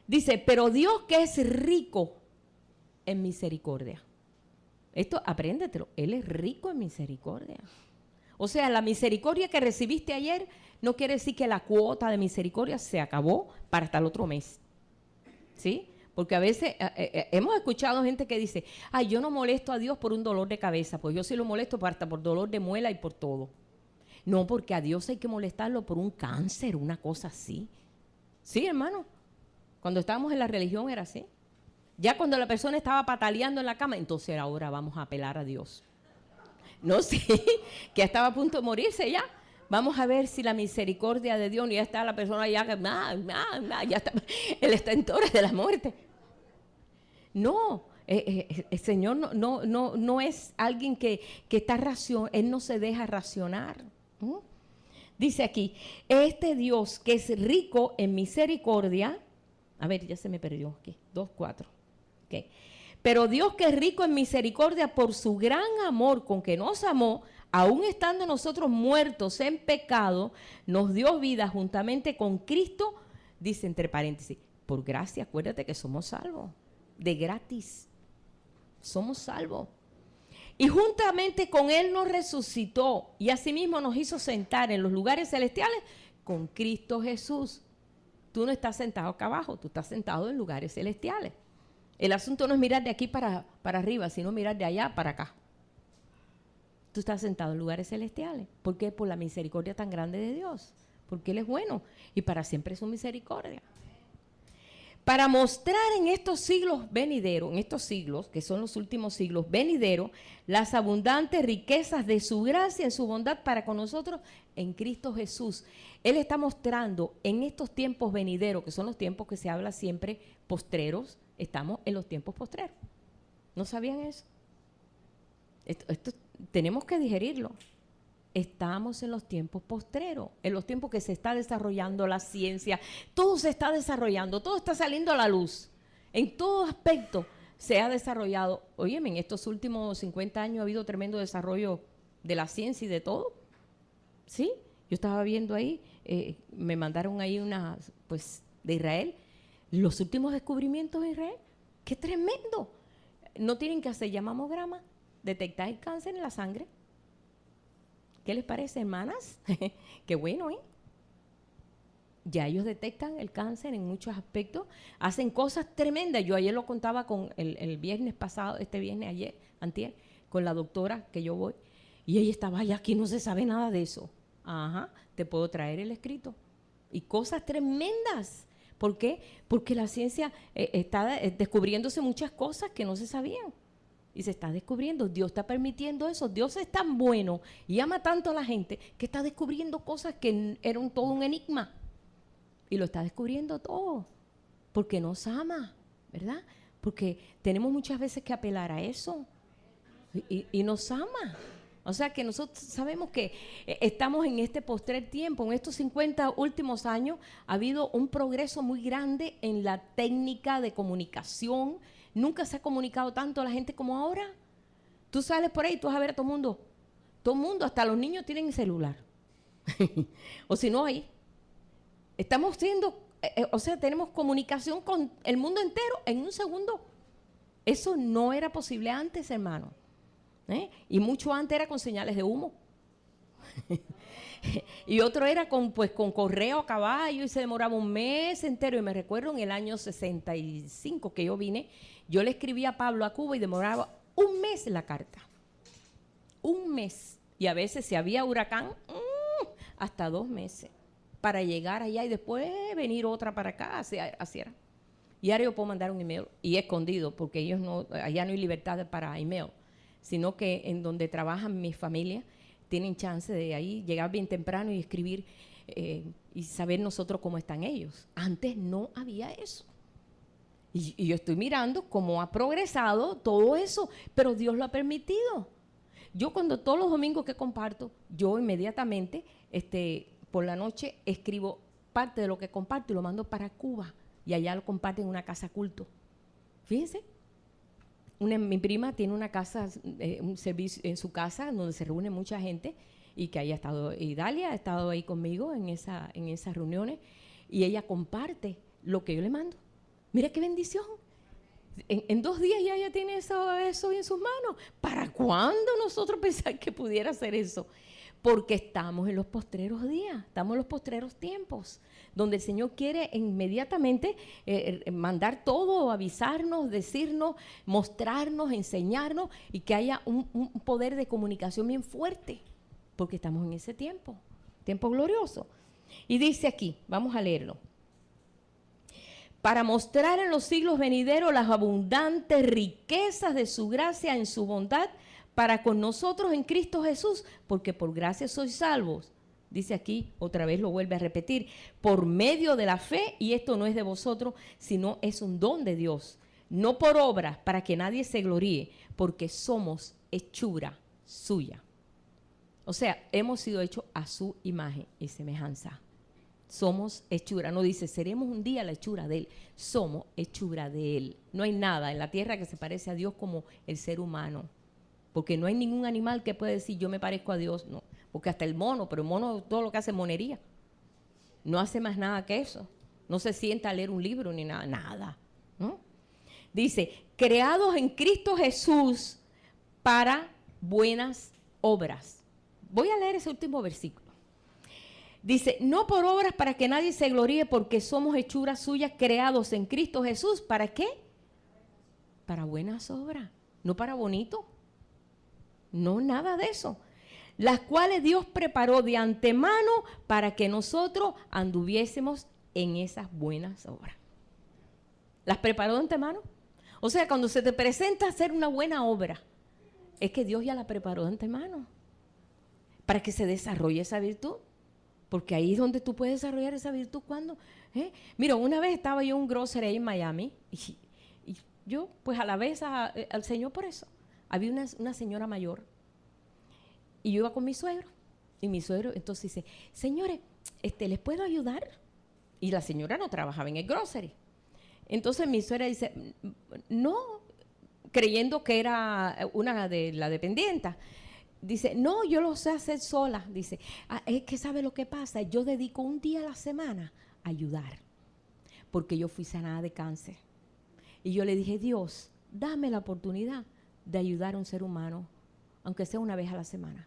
Dice, pero Dios que es rico en misericordia. Esto apréndetelo, Él es rico en misericordia. O sea, la misericordia que recibiste ayer no quiere decir que la cuota de misericordia se acabó para hasta el otro mes. ¿Sí? Porque a veces hemos escuchado gente que dice, ay, yo no molesto a Dios por un dolor de cabeza, pues yo sí lo molesto hasta por dolor de muela y por todo. No, porque a Dios hay que molestarlo por un cáncer, una cosa así. Sí, hermano. Cuando estábamos en la religión era así. Ya cuando la persona estaba pataleando en la cama, entonces ahora vamos a apelar a Dios. No, sí, que estaba a punto de morirse ya. vamos a ver si la misericordia de Dios, ya está la persona ya está, él está en torres de la muerte. No, el Señor no es alguien que está Él no se deja racionar. Dice aquí, este Dios que es rico en misericordia, a ver, ya se me perdió aquí, 2:4. Okay. Pero Dios que es rico en misericordia por su gran amor con que nos amó, aun estando nosotros muertos en pecado, nos dio vida juntamente con Cristo, dice entre paréntesis, por gracia, acuérdate que somos salvos, de gratis, somos salvos. Y juntamente con Él nos resucitó y asimismo nos hizo sentar en los lugares celestiales con Cristo Jesús. Tú no estás sentado acá abajo, tú estás sentado en lugares celestiales. El asunto no es mirar de aquí para arriba, sino mirar de allá para acá. Tú estás sentado en lugares celestiales. ¿Por qué? Por la misericordia tan grande de Dios. Porque Él es bueno y para siempre es su misericordia. Para mostrar en estos siglos venideros, en estos siglos, que son los últimos siglos venideros, las abundantes riquezas de su gracia en su bondad para con nosotros en Cristo Jesús. Él está mostrando en estos tiempos venideros, que son los tiempos que se habla siempre postreros, estamos en los tiempos postreros. ¿No sabían eso? Esto tenemos que digerirlo. Estamos en los tiempos postreros, en los tiempos que se está desarrollando la ciencia, todo se está desarrollando, todo está saliendo a la luz, en todo aspecto se ha desarrollado. Óyeme, en estos últimos 50 años ha habido tremendo desarrollo de la ciencia y de todo, ¿sí? Yo estaba viendo ahí, me mandaron ahí una, pues, de Israel, los últimos descubrimientos de Israel, ¡qué tremendo! No tienen que hacer ya mamograma, detectar el cáncer en la sangre. ¿Qué les parece, hermanas? Qué bueno, ¿eh? Ya ellos detectan el cáncer en muchos aspectos, hacen cosas tremendas. Yo ayer lo contaba con el viernes pasado, antier, con la doctora que yo voy, y ella estaba, ay, aquí no se sabe nada de eso. Ajá, te puedo traer el escrito. Y cosas tremendas. ¿Por qué? Porque la ciencia está descubriéndose muchas cosas que no se sabían. Y se está descubriendo, Dios está permitiendo eso. Dios es tan bueno y ama tanto a la gente que está descubriendo cosas que eran todo un enigma. Y lo está descubriendo todo, porque nos ama, ¿verdad? Porque tenemos muchas veces que apelar a eso. Y nos ama. O sea que nosotros sabemos que estamos en este postrer tiempo, en estos 50 últimos años ha habido un progreso muy grande en la técnica de comunicación. Nunca se ha comunicado tanto a la gente como ahora. Tú sales por ahí, tú vas a ver a todo el mundo, hasta los niños tienen celular. O si no, ahí. Estamos siendo, tenemos comunicación con el mundo entero en un segundo. Eso no era posible antes, hermano. Y mucho antes era con señales de humo. Y otro era con correo a caballo y se demoraba un mes entero. Y me recuerdo en el año 65 que yo vine, yo le escribí a Pablo a Cuba y demoraba un mes la carta. Un mes. Y a veces si había huracán, hasta 2 meses para llegar allá y después venir otra para acá. Así era. Y ahora yo puedo mandar un email y escondido porque allá no hay libertad para email, sino que en donde trabajan mis familias tienen chance de ahí llegar bien temprano y escribir y saber nosotros cómo están ellos. Antes no había eso. Y yo estoy mirando cómo ha progresado todo eso, pero Dios lo ha permitido. Yo todos los domingos que comparto, yo inmediatamente por la noche escribo parte de lo que comparto y lo mando para Cuba. Y allá lo comparten en una casa culto. Fíjense. Mi prima tiene una casa, un servicio en su casa donde se reúne mucha gente y que haya estado, y Dalia ha estado ahí conmigo en esas reuniones y ella comparte lo que yo le mando. Mira qué bendición. En 2 días ya ella tiene eso en sus manos. ¿Para cuándo nosotros pensar que pudiera hacer eso? Porque estamos en los postreros días, estamos en los postreros tiempos, donde el Señor quiere inmediatamente mandar todo, avisarnos, decirnos, mostrarnos, enseñarnos y que haya un poder de comunicación bien fuerte, porque estamos en ese tiempo glorioso. Y dice aquí, vamos a leerlo. Para mostrar en los siglos venideros las abundantes riquezas de su gracia en su bondad para con nosotros en Cristo Jesús, porque por gracia sois salvos. Dice aquí, otra vez lo vuelve a repetir, por medio de la fe, y esto no es de vosotros, sino es un don de Dios, no por obras, para que nadie se gloríe, porque somos hechura suya. O sea, hemos sido hechos a su imagen y semejanza. Somos hechura, no dice, seremos un día la hechura de Él, somos hechura de Él. No hay nada en la tierra que se parece a Dios como el ser humano, porque no hay ningún animal que pueda decir, yo me parezco a Dios, no. Porque hasta el mono, pero el mono todo lo que hace es monería. No hace más nada que eso. No se sienta a leer un libro ni nada, nada. ¿No? Dice, creados en Cristo Jesús para buenas obras. Voy a leer ese último versículo. Dice, no por obras para que nadie se gloríe, porque somos hechuras suyas creados en Cristo Jesús. ¿Para qué? Para buenas obras, no para bonito. No, nada de eso. Las cuales Dios preparó de antemano para que nosotros anduviésemos en esas buenas obras. ¿Las preparó de antemano? O sea, cuando se te presenta hacer una buena obra, es que Dios ya la preparó de antemano para que se desarrolle esa virtud. Porque ahí es donde tú puedes desarrollar esa virtud. ¿Cuándo? Mira, una vez estaba yo en un grocery ahí en Miami y yo pues alabé al Señor por eso. Había una señora mayor y yo iba con mi suegro. Y mi suegro entonces dice, señores, ¿les puedo ayudar? Y la señora no trabajaba en el grocery. Entonces mi suegra dice, no, creyendo que era una de la dependienta. Dice, no, yo lo sé hacer sola. Dice, es que ¿sabe lo que pasa? Yo dedico un día a la semana a ayudar, porque yo fui sanada de cáncer. Y yo le dije, Dios, dame la oportunidad de ayudar a un ser humano, aunque sea una vez a la semana.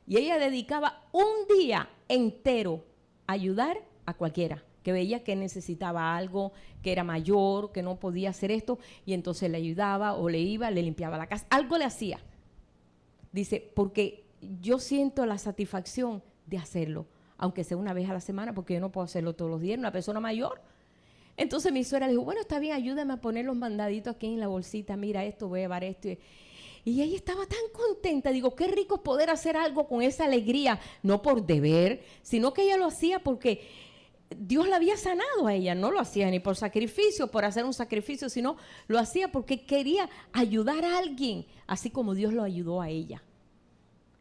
Y ella dedicaba un día entero a ayudar a cualquiera que veía que necesitaba algo, que era mayor, que no podía hacer esto, y entonces le ayudaba o le iba, le limpiaba la casa, algo le hacía. Dice, porque yo siento la satisfacción de hacerlo, aunque sea una vez a la semana, porque yo no puedo hacerlo todos los días, una persona mayor. Entonces mi suegra le dijo, bueno, está bien, ayúdame a poner los mandaditos aquí en la bolsita, mira esto, voy a llevar esto. Y ella estaba tan contenta, digo, qué rico poder hacer algo con esa alegría, no por deber, sino que ella lo hacía porque Dios la había sanado a ella, no lo hacía ni por sacrificio, por hacer un sacrificio, sino lo hacía porque quería ayudar a alguien, así como Dios lo ayudó a ella.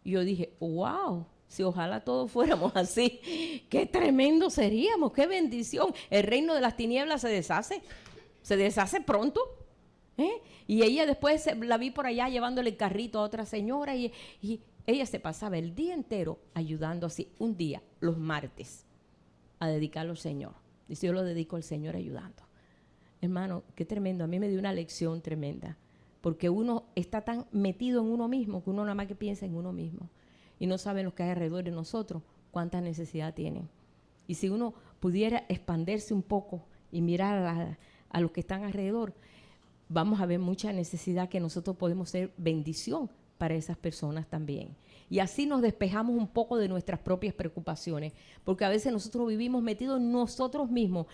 Y yo dije, wow, si ojalá todos fuéramos así, qué tremendo seríamos, qué bendición. El reino de las tinieblas se deshace pronto. Y ella después la vi por allá llevándole el carrito a otra señora y ella se pasaba el día entero ayudando así, un día, los martes, a dedicarlo al Señor. Dice, yo lo dedico al Señor ayudando. Hermano, qué tremendo, a mí me dio una lección tremenda, porque uno está tan metido en uno mismo que uno nada más que piensa en uno mismo y no sabe los que hay alrededor de nosotros, cuánta necesidad tienen. Y si uno pudiera expandirse un poco y mirar a los que están alrededor, vamos a ver mucha necesidad que nosotros podemos ser bendición para esas personas también. Y así nos despejamos un poco de nuestras propias preocupaciones, porque a veces nosotros vivimos metidos en nosotros mismos,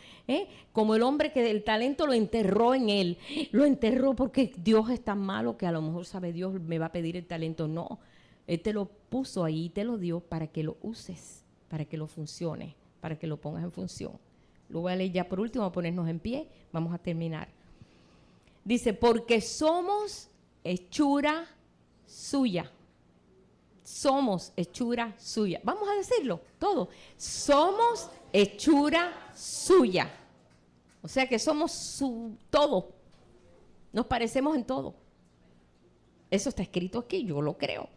como el hombre que el talento lo enterró en él, lo enterró porque Dios es tan malo que a lo mejor sabe Dios me va a pedir el talento. No, Él te lo puso ahí, te lo dio para que lo uses, para que lo funcione, para que lo pongas en función. Lo voy a leer ya por último, a ponernos en pie, vamos a terminar. Dice, porque somos hechura suya. Somos hechura suya. Vamos a decirlo todo. Somos hechura suya. O sea que somos su todo. Nos parecemos en todo. Eso está escrito aquí, yo lo creo.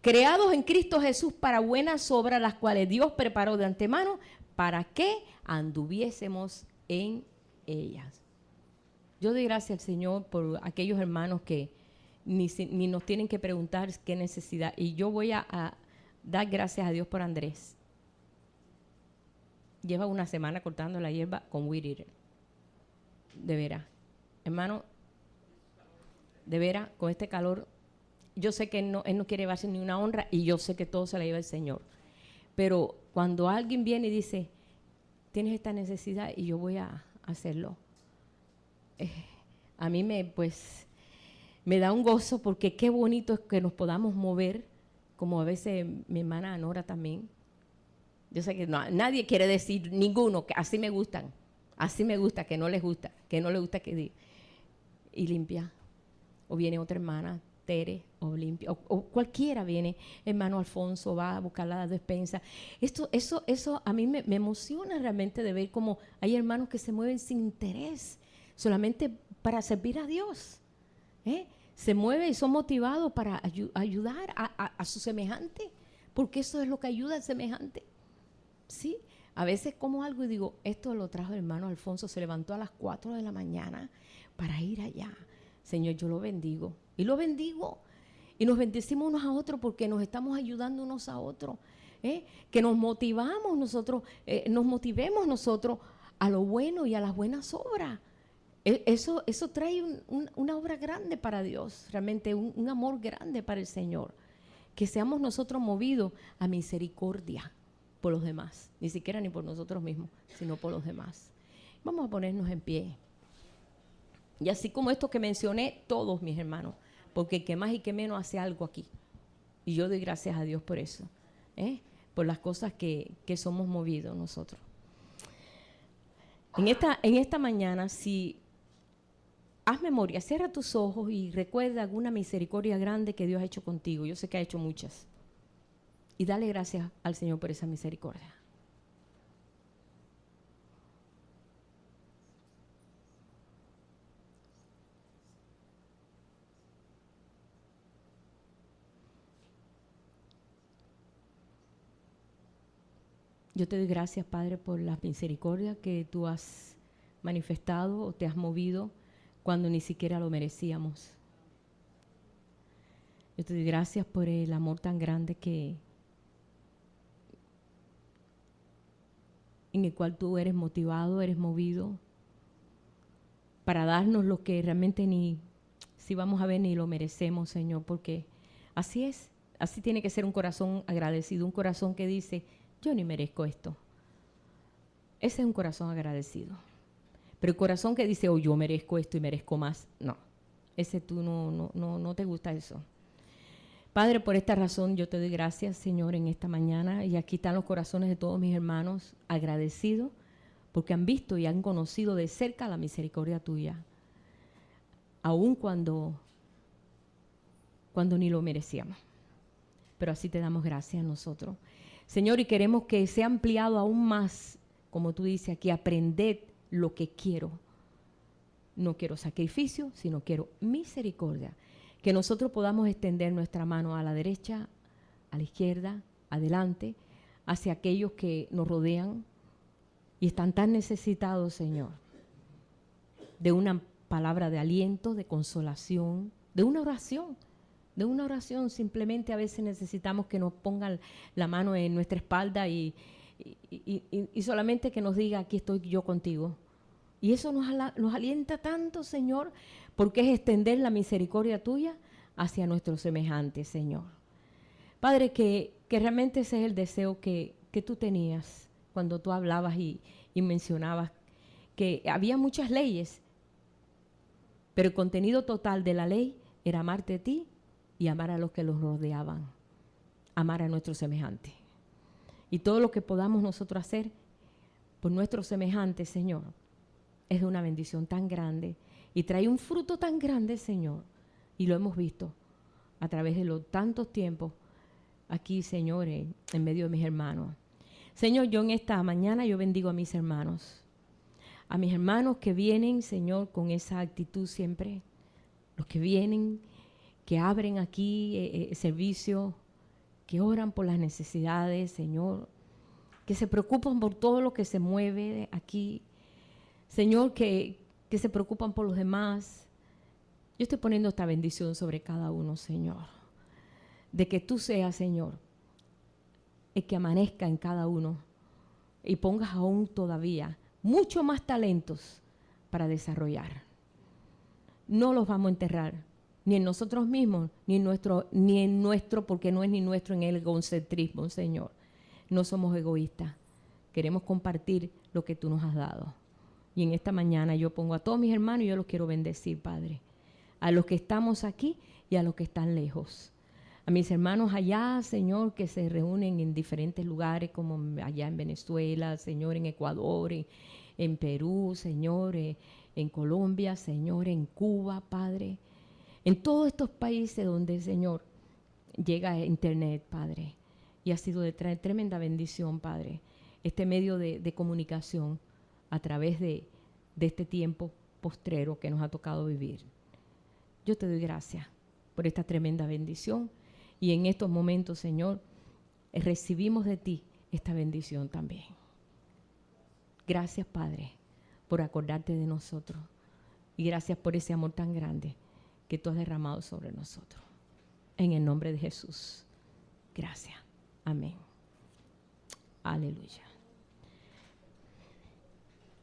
Creados en Cristo Jesús para buenas obras, las cuales Dios preparó de antemano para que anduviésemos en ellas. Yo doy gracias al Señor por aquellos hermanos que ni nos tienen que preguntar qué necesidad. Y yo voy a dar gracias a Dios por Andrés. Lleva una semana cortando la hierba con Weed Eater. De veras. Hermano, de veras, con este calor, yo sé que él no quiere llevarse ni una honra y yo sé que todo se la lleva el Señor. Pero cuando alguien viene y dice, tienes esta necesidad y yo voy a hacerlo, a mí me da un gozo, porque qué bonito es que nos podamos mover, como a veces mi hermana Nora también, Yo sé que nadie quiere decir ninguno, que así me gustan, así me gusta, que no les gusta, que no les gusta que diga. Y limpia. O viene otra hermana, Tere, o limpia, o cualquiera viene, hermano Alfonso va a buscar la despensa. Eso a mí me emociona realmente de ver cómo hay hermanos que se mueven sin interés, solamente para servir a Dios. Se mueven y son motivados para ayudar a su semejante, porque eso es lo que ayuda al semejante. ¿Sí? A veces como algo y digo, esto lo trajo el hermano Alfonso, se levantó a las 4 de la mañana para ir allá. Señor, yo lo bendigo. Y lo bendigo. Y nos bendecimos unos a otros porque nos estamos ayudando unos a otros. Que nos motivamos nosotros, nos motivemos nosotros a lo bueno y a las buenas obras. Eso trae una obra grande para Dios, realmente un amor grande para el Señor. Que seamos nosotros movidos a misericordia por los demás, ni siquiera ni por nosotros mismos, sino por los demás. Vamos a ponernos en pie. Y así como esto que mencioné, todos mis hermanos, porque que más y que menos hace algo aquí. Y yo doy gracias a Dios por eso, por las cosas que somos movidos nosotros. En esta mañana, si haz memoria, cierra tus ojos y recuerda alguna misericordia grande que Dios ha hecho contigo. Yo sé que ha hecho muchas. Y dale gracias al Señor por esa misericordia. Yo te doy gracias, Padre, por la misericordia que tú has manifestado o te has movido cuando ni siquiera lo merecíamos. Yo te doy gracias por el amor tan grande en el cual tú eres motivado, eres movido para darnos lo que realmente ni, si vamos a ver, ni lo merecemos, Señor, porque así es, así tiene que ser un corazón agradecido, un corazón que dice, yo ni merezco esto. Ese es un corazón agradecido. Pero el corazón que dice, oh, yo merezco esto y merezco más, no. Ese tú no te gusta eso. Padre, por esta razón yo te doy gracias, Señor, en esta mañana. Y aquí están los corazones de todos mis hermanos agradecidos porque han visto y han conocido de cerca la misericordia tuya. Aun cuando ni lo merecíamos. Pero así te damos gracias a nosotros. Señor, y queremos que sea ampliado aún más, como tú dices aquí, aprended lo que quiero. No quiero sacrificio, sino quiero misericordia. Que nosotros podamos extender nuestra mano a la derecha, a la izquierda, adelante, hacia aquellos que nos rodean y están tan necesitados, Señor, de una palabra de aliento, de consolación, de una oración. De una oración, simplemente a veces necesitamos que nos pongan la mano en nuestra espalda y solamente que nos diga, aquí estoy yo contigo. Y eso nos alienta tanto, Señor, porque es extender la misericordia tuya hacia nuestros semejantes, Señor. Padre, que realmente ese es el deseo que tú tenías cuando tú hablabas y mencionabas que había muchas leyes, pero el contenido total de la ley era amarte a ti y amar a los que los rodeaban, amar a nuestros semejantes. Y todo lo que podamos nosotros hacer por nuestros semejantes, Señor, es de una bendición tan grande y trae un fruto tan grande, Señor. Y lo hemos visto a través de los tantos tiempos aquí, Señor, en medio de mis hermanos. Señor, yo en esta mañana yo bendigo a mis hermanos que vienen, Señor, con esa actitud siempre, los que vienen, que abren aquí servicio, que oran por las necesidades, Señor, que se preocupan por todo lo que se mueve aquí, Señor, que se preocupan por los demás. Yo estoy poniendo esta bendición sobre cada uno, Señor, de que tú seas, Señor, el que amanezca en cada uno y pongas aún todavía mucho más talentos para desarrollar. No los vamos a enterrar, ni en nosotros mismos, ni en nuestro, porque no es ni nuestro, en el egocentrismo, Señor. No somos egoístas. Queremos compartir lo que tú nos has dado. Y en esta mañana yo pongo a todos mis hermanos y yo los quiero bendecir, Padre. A los que estamos aquí y a los que están lejos. A mis hermanos allá, Señor, que se reúnen en diferentes lugares, como allá en Venezuela, Señor, en Ecuador, en Perú, Señor, en Colombia, Señor, en Cuba, Padre. En todos estos países donde, Señor, llega internet, Padre. Y ha sido de tremenda bendición, Padre, este medio de comunicación a través de este tiempo postrero que nos ha tocado vivir. Yo te doy gracias por esta tremenda bendición. Y en estos momentos, Señor, recibimos de ti esta bendición también. Gracias, Padre, por acordarte de nosotros. Y gracias por ese amor tan grande que tú has derramado sobre nosotros. En el nombre de Jesús. Gracias. Amén. Aleluya.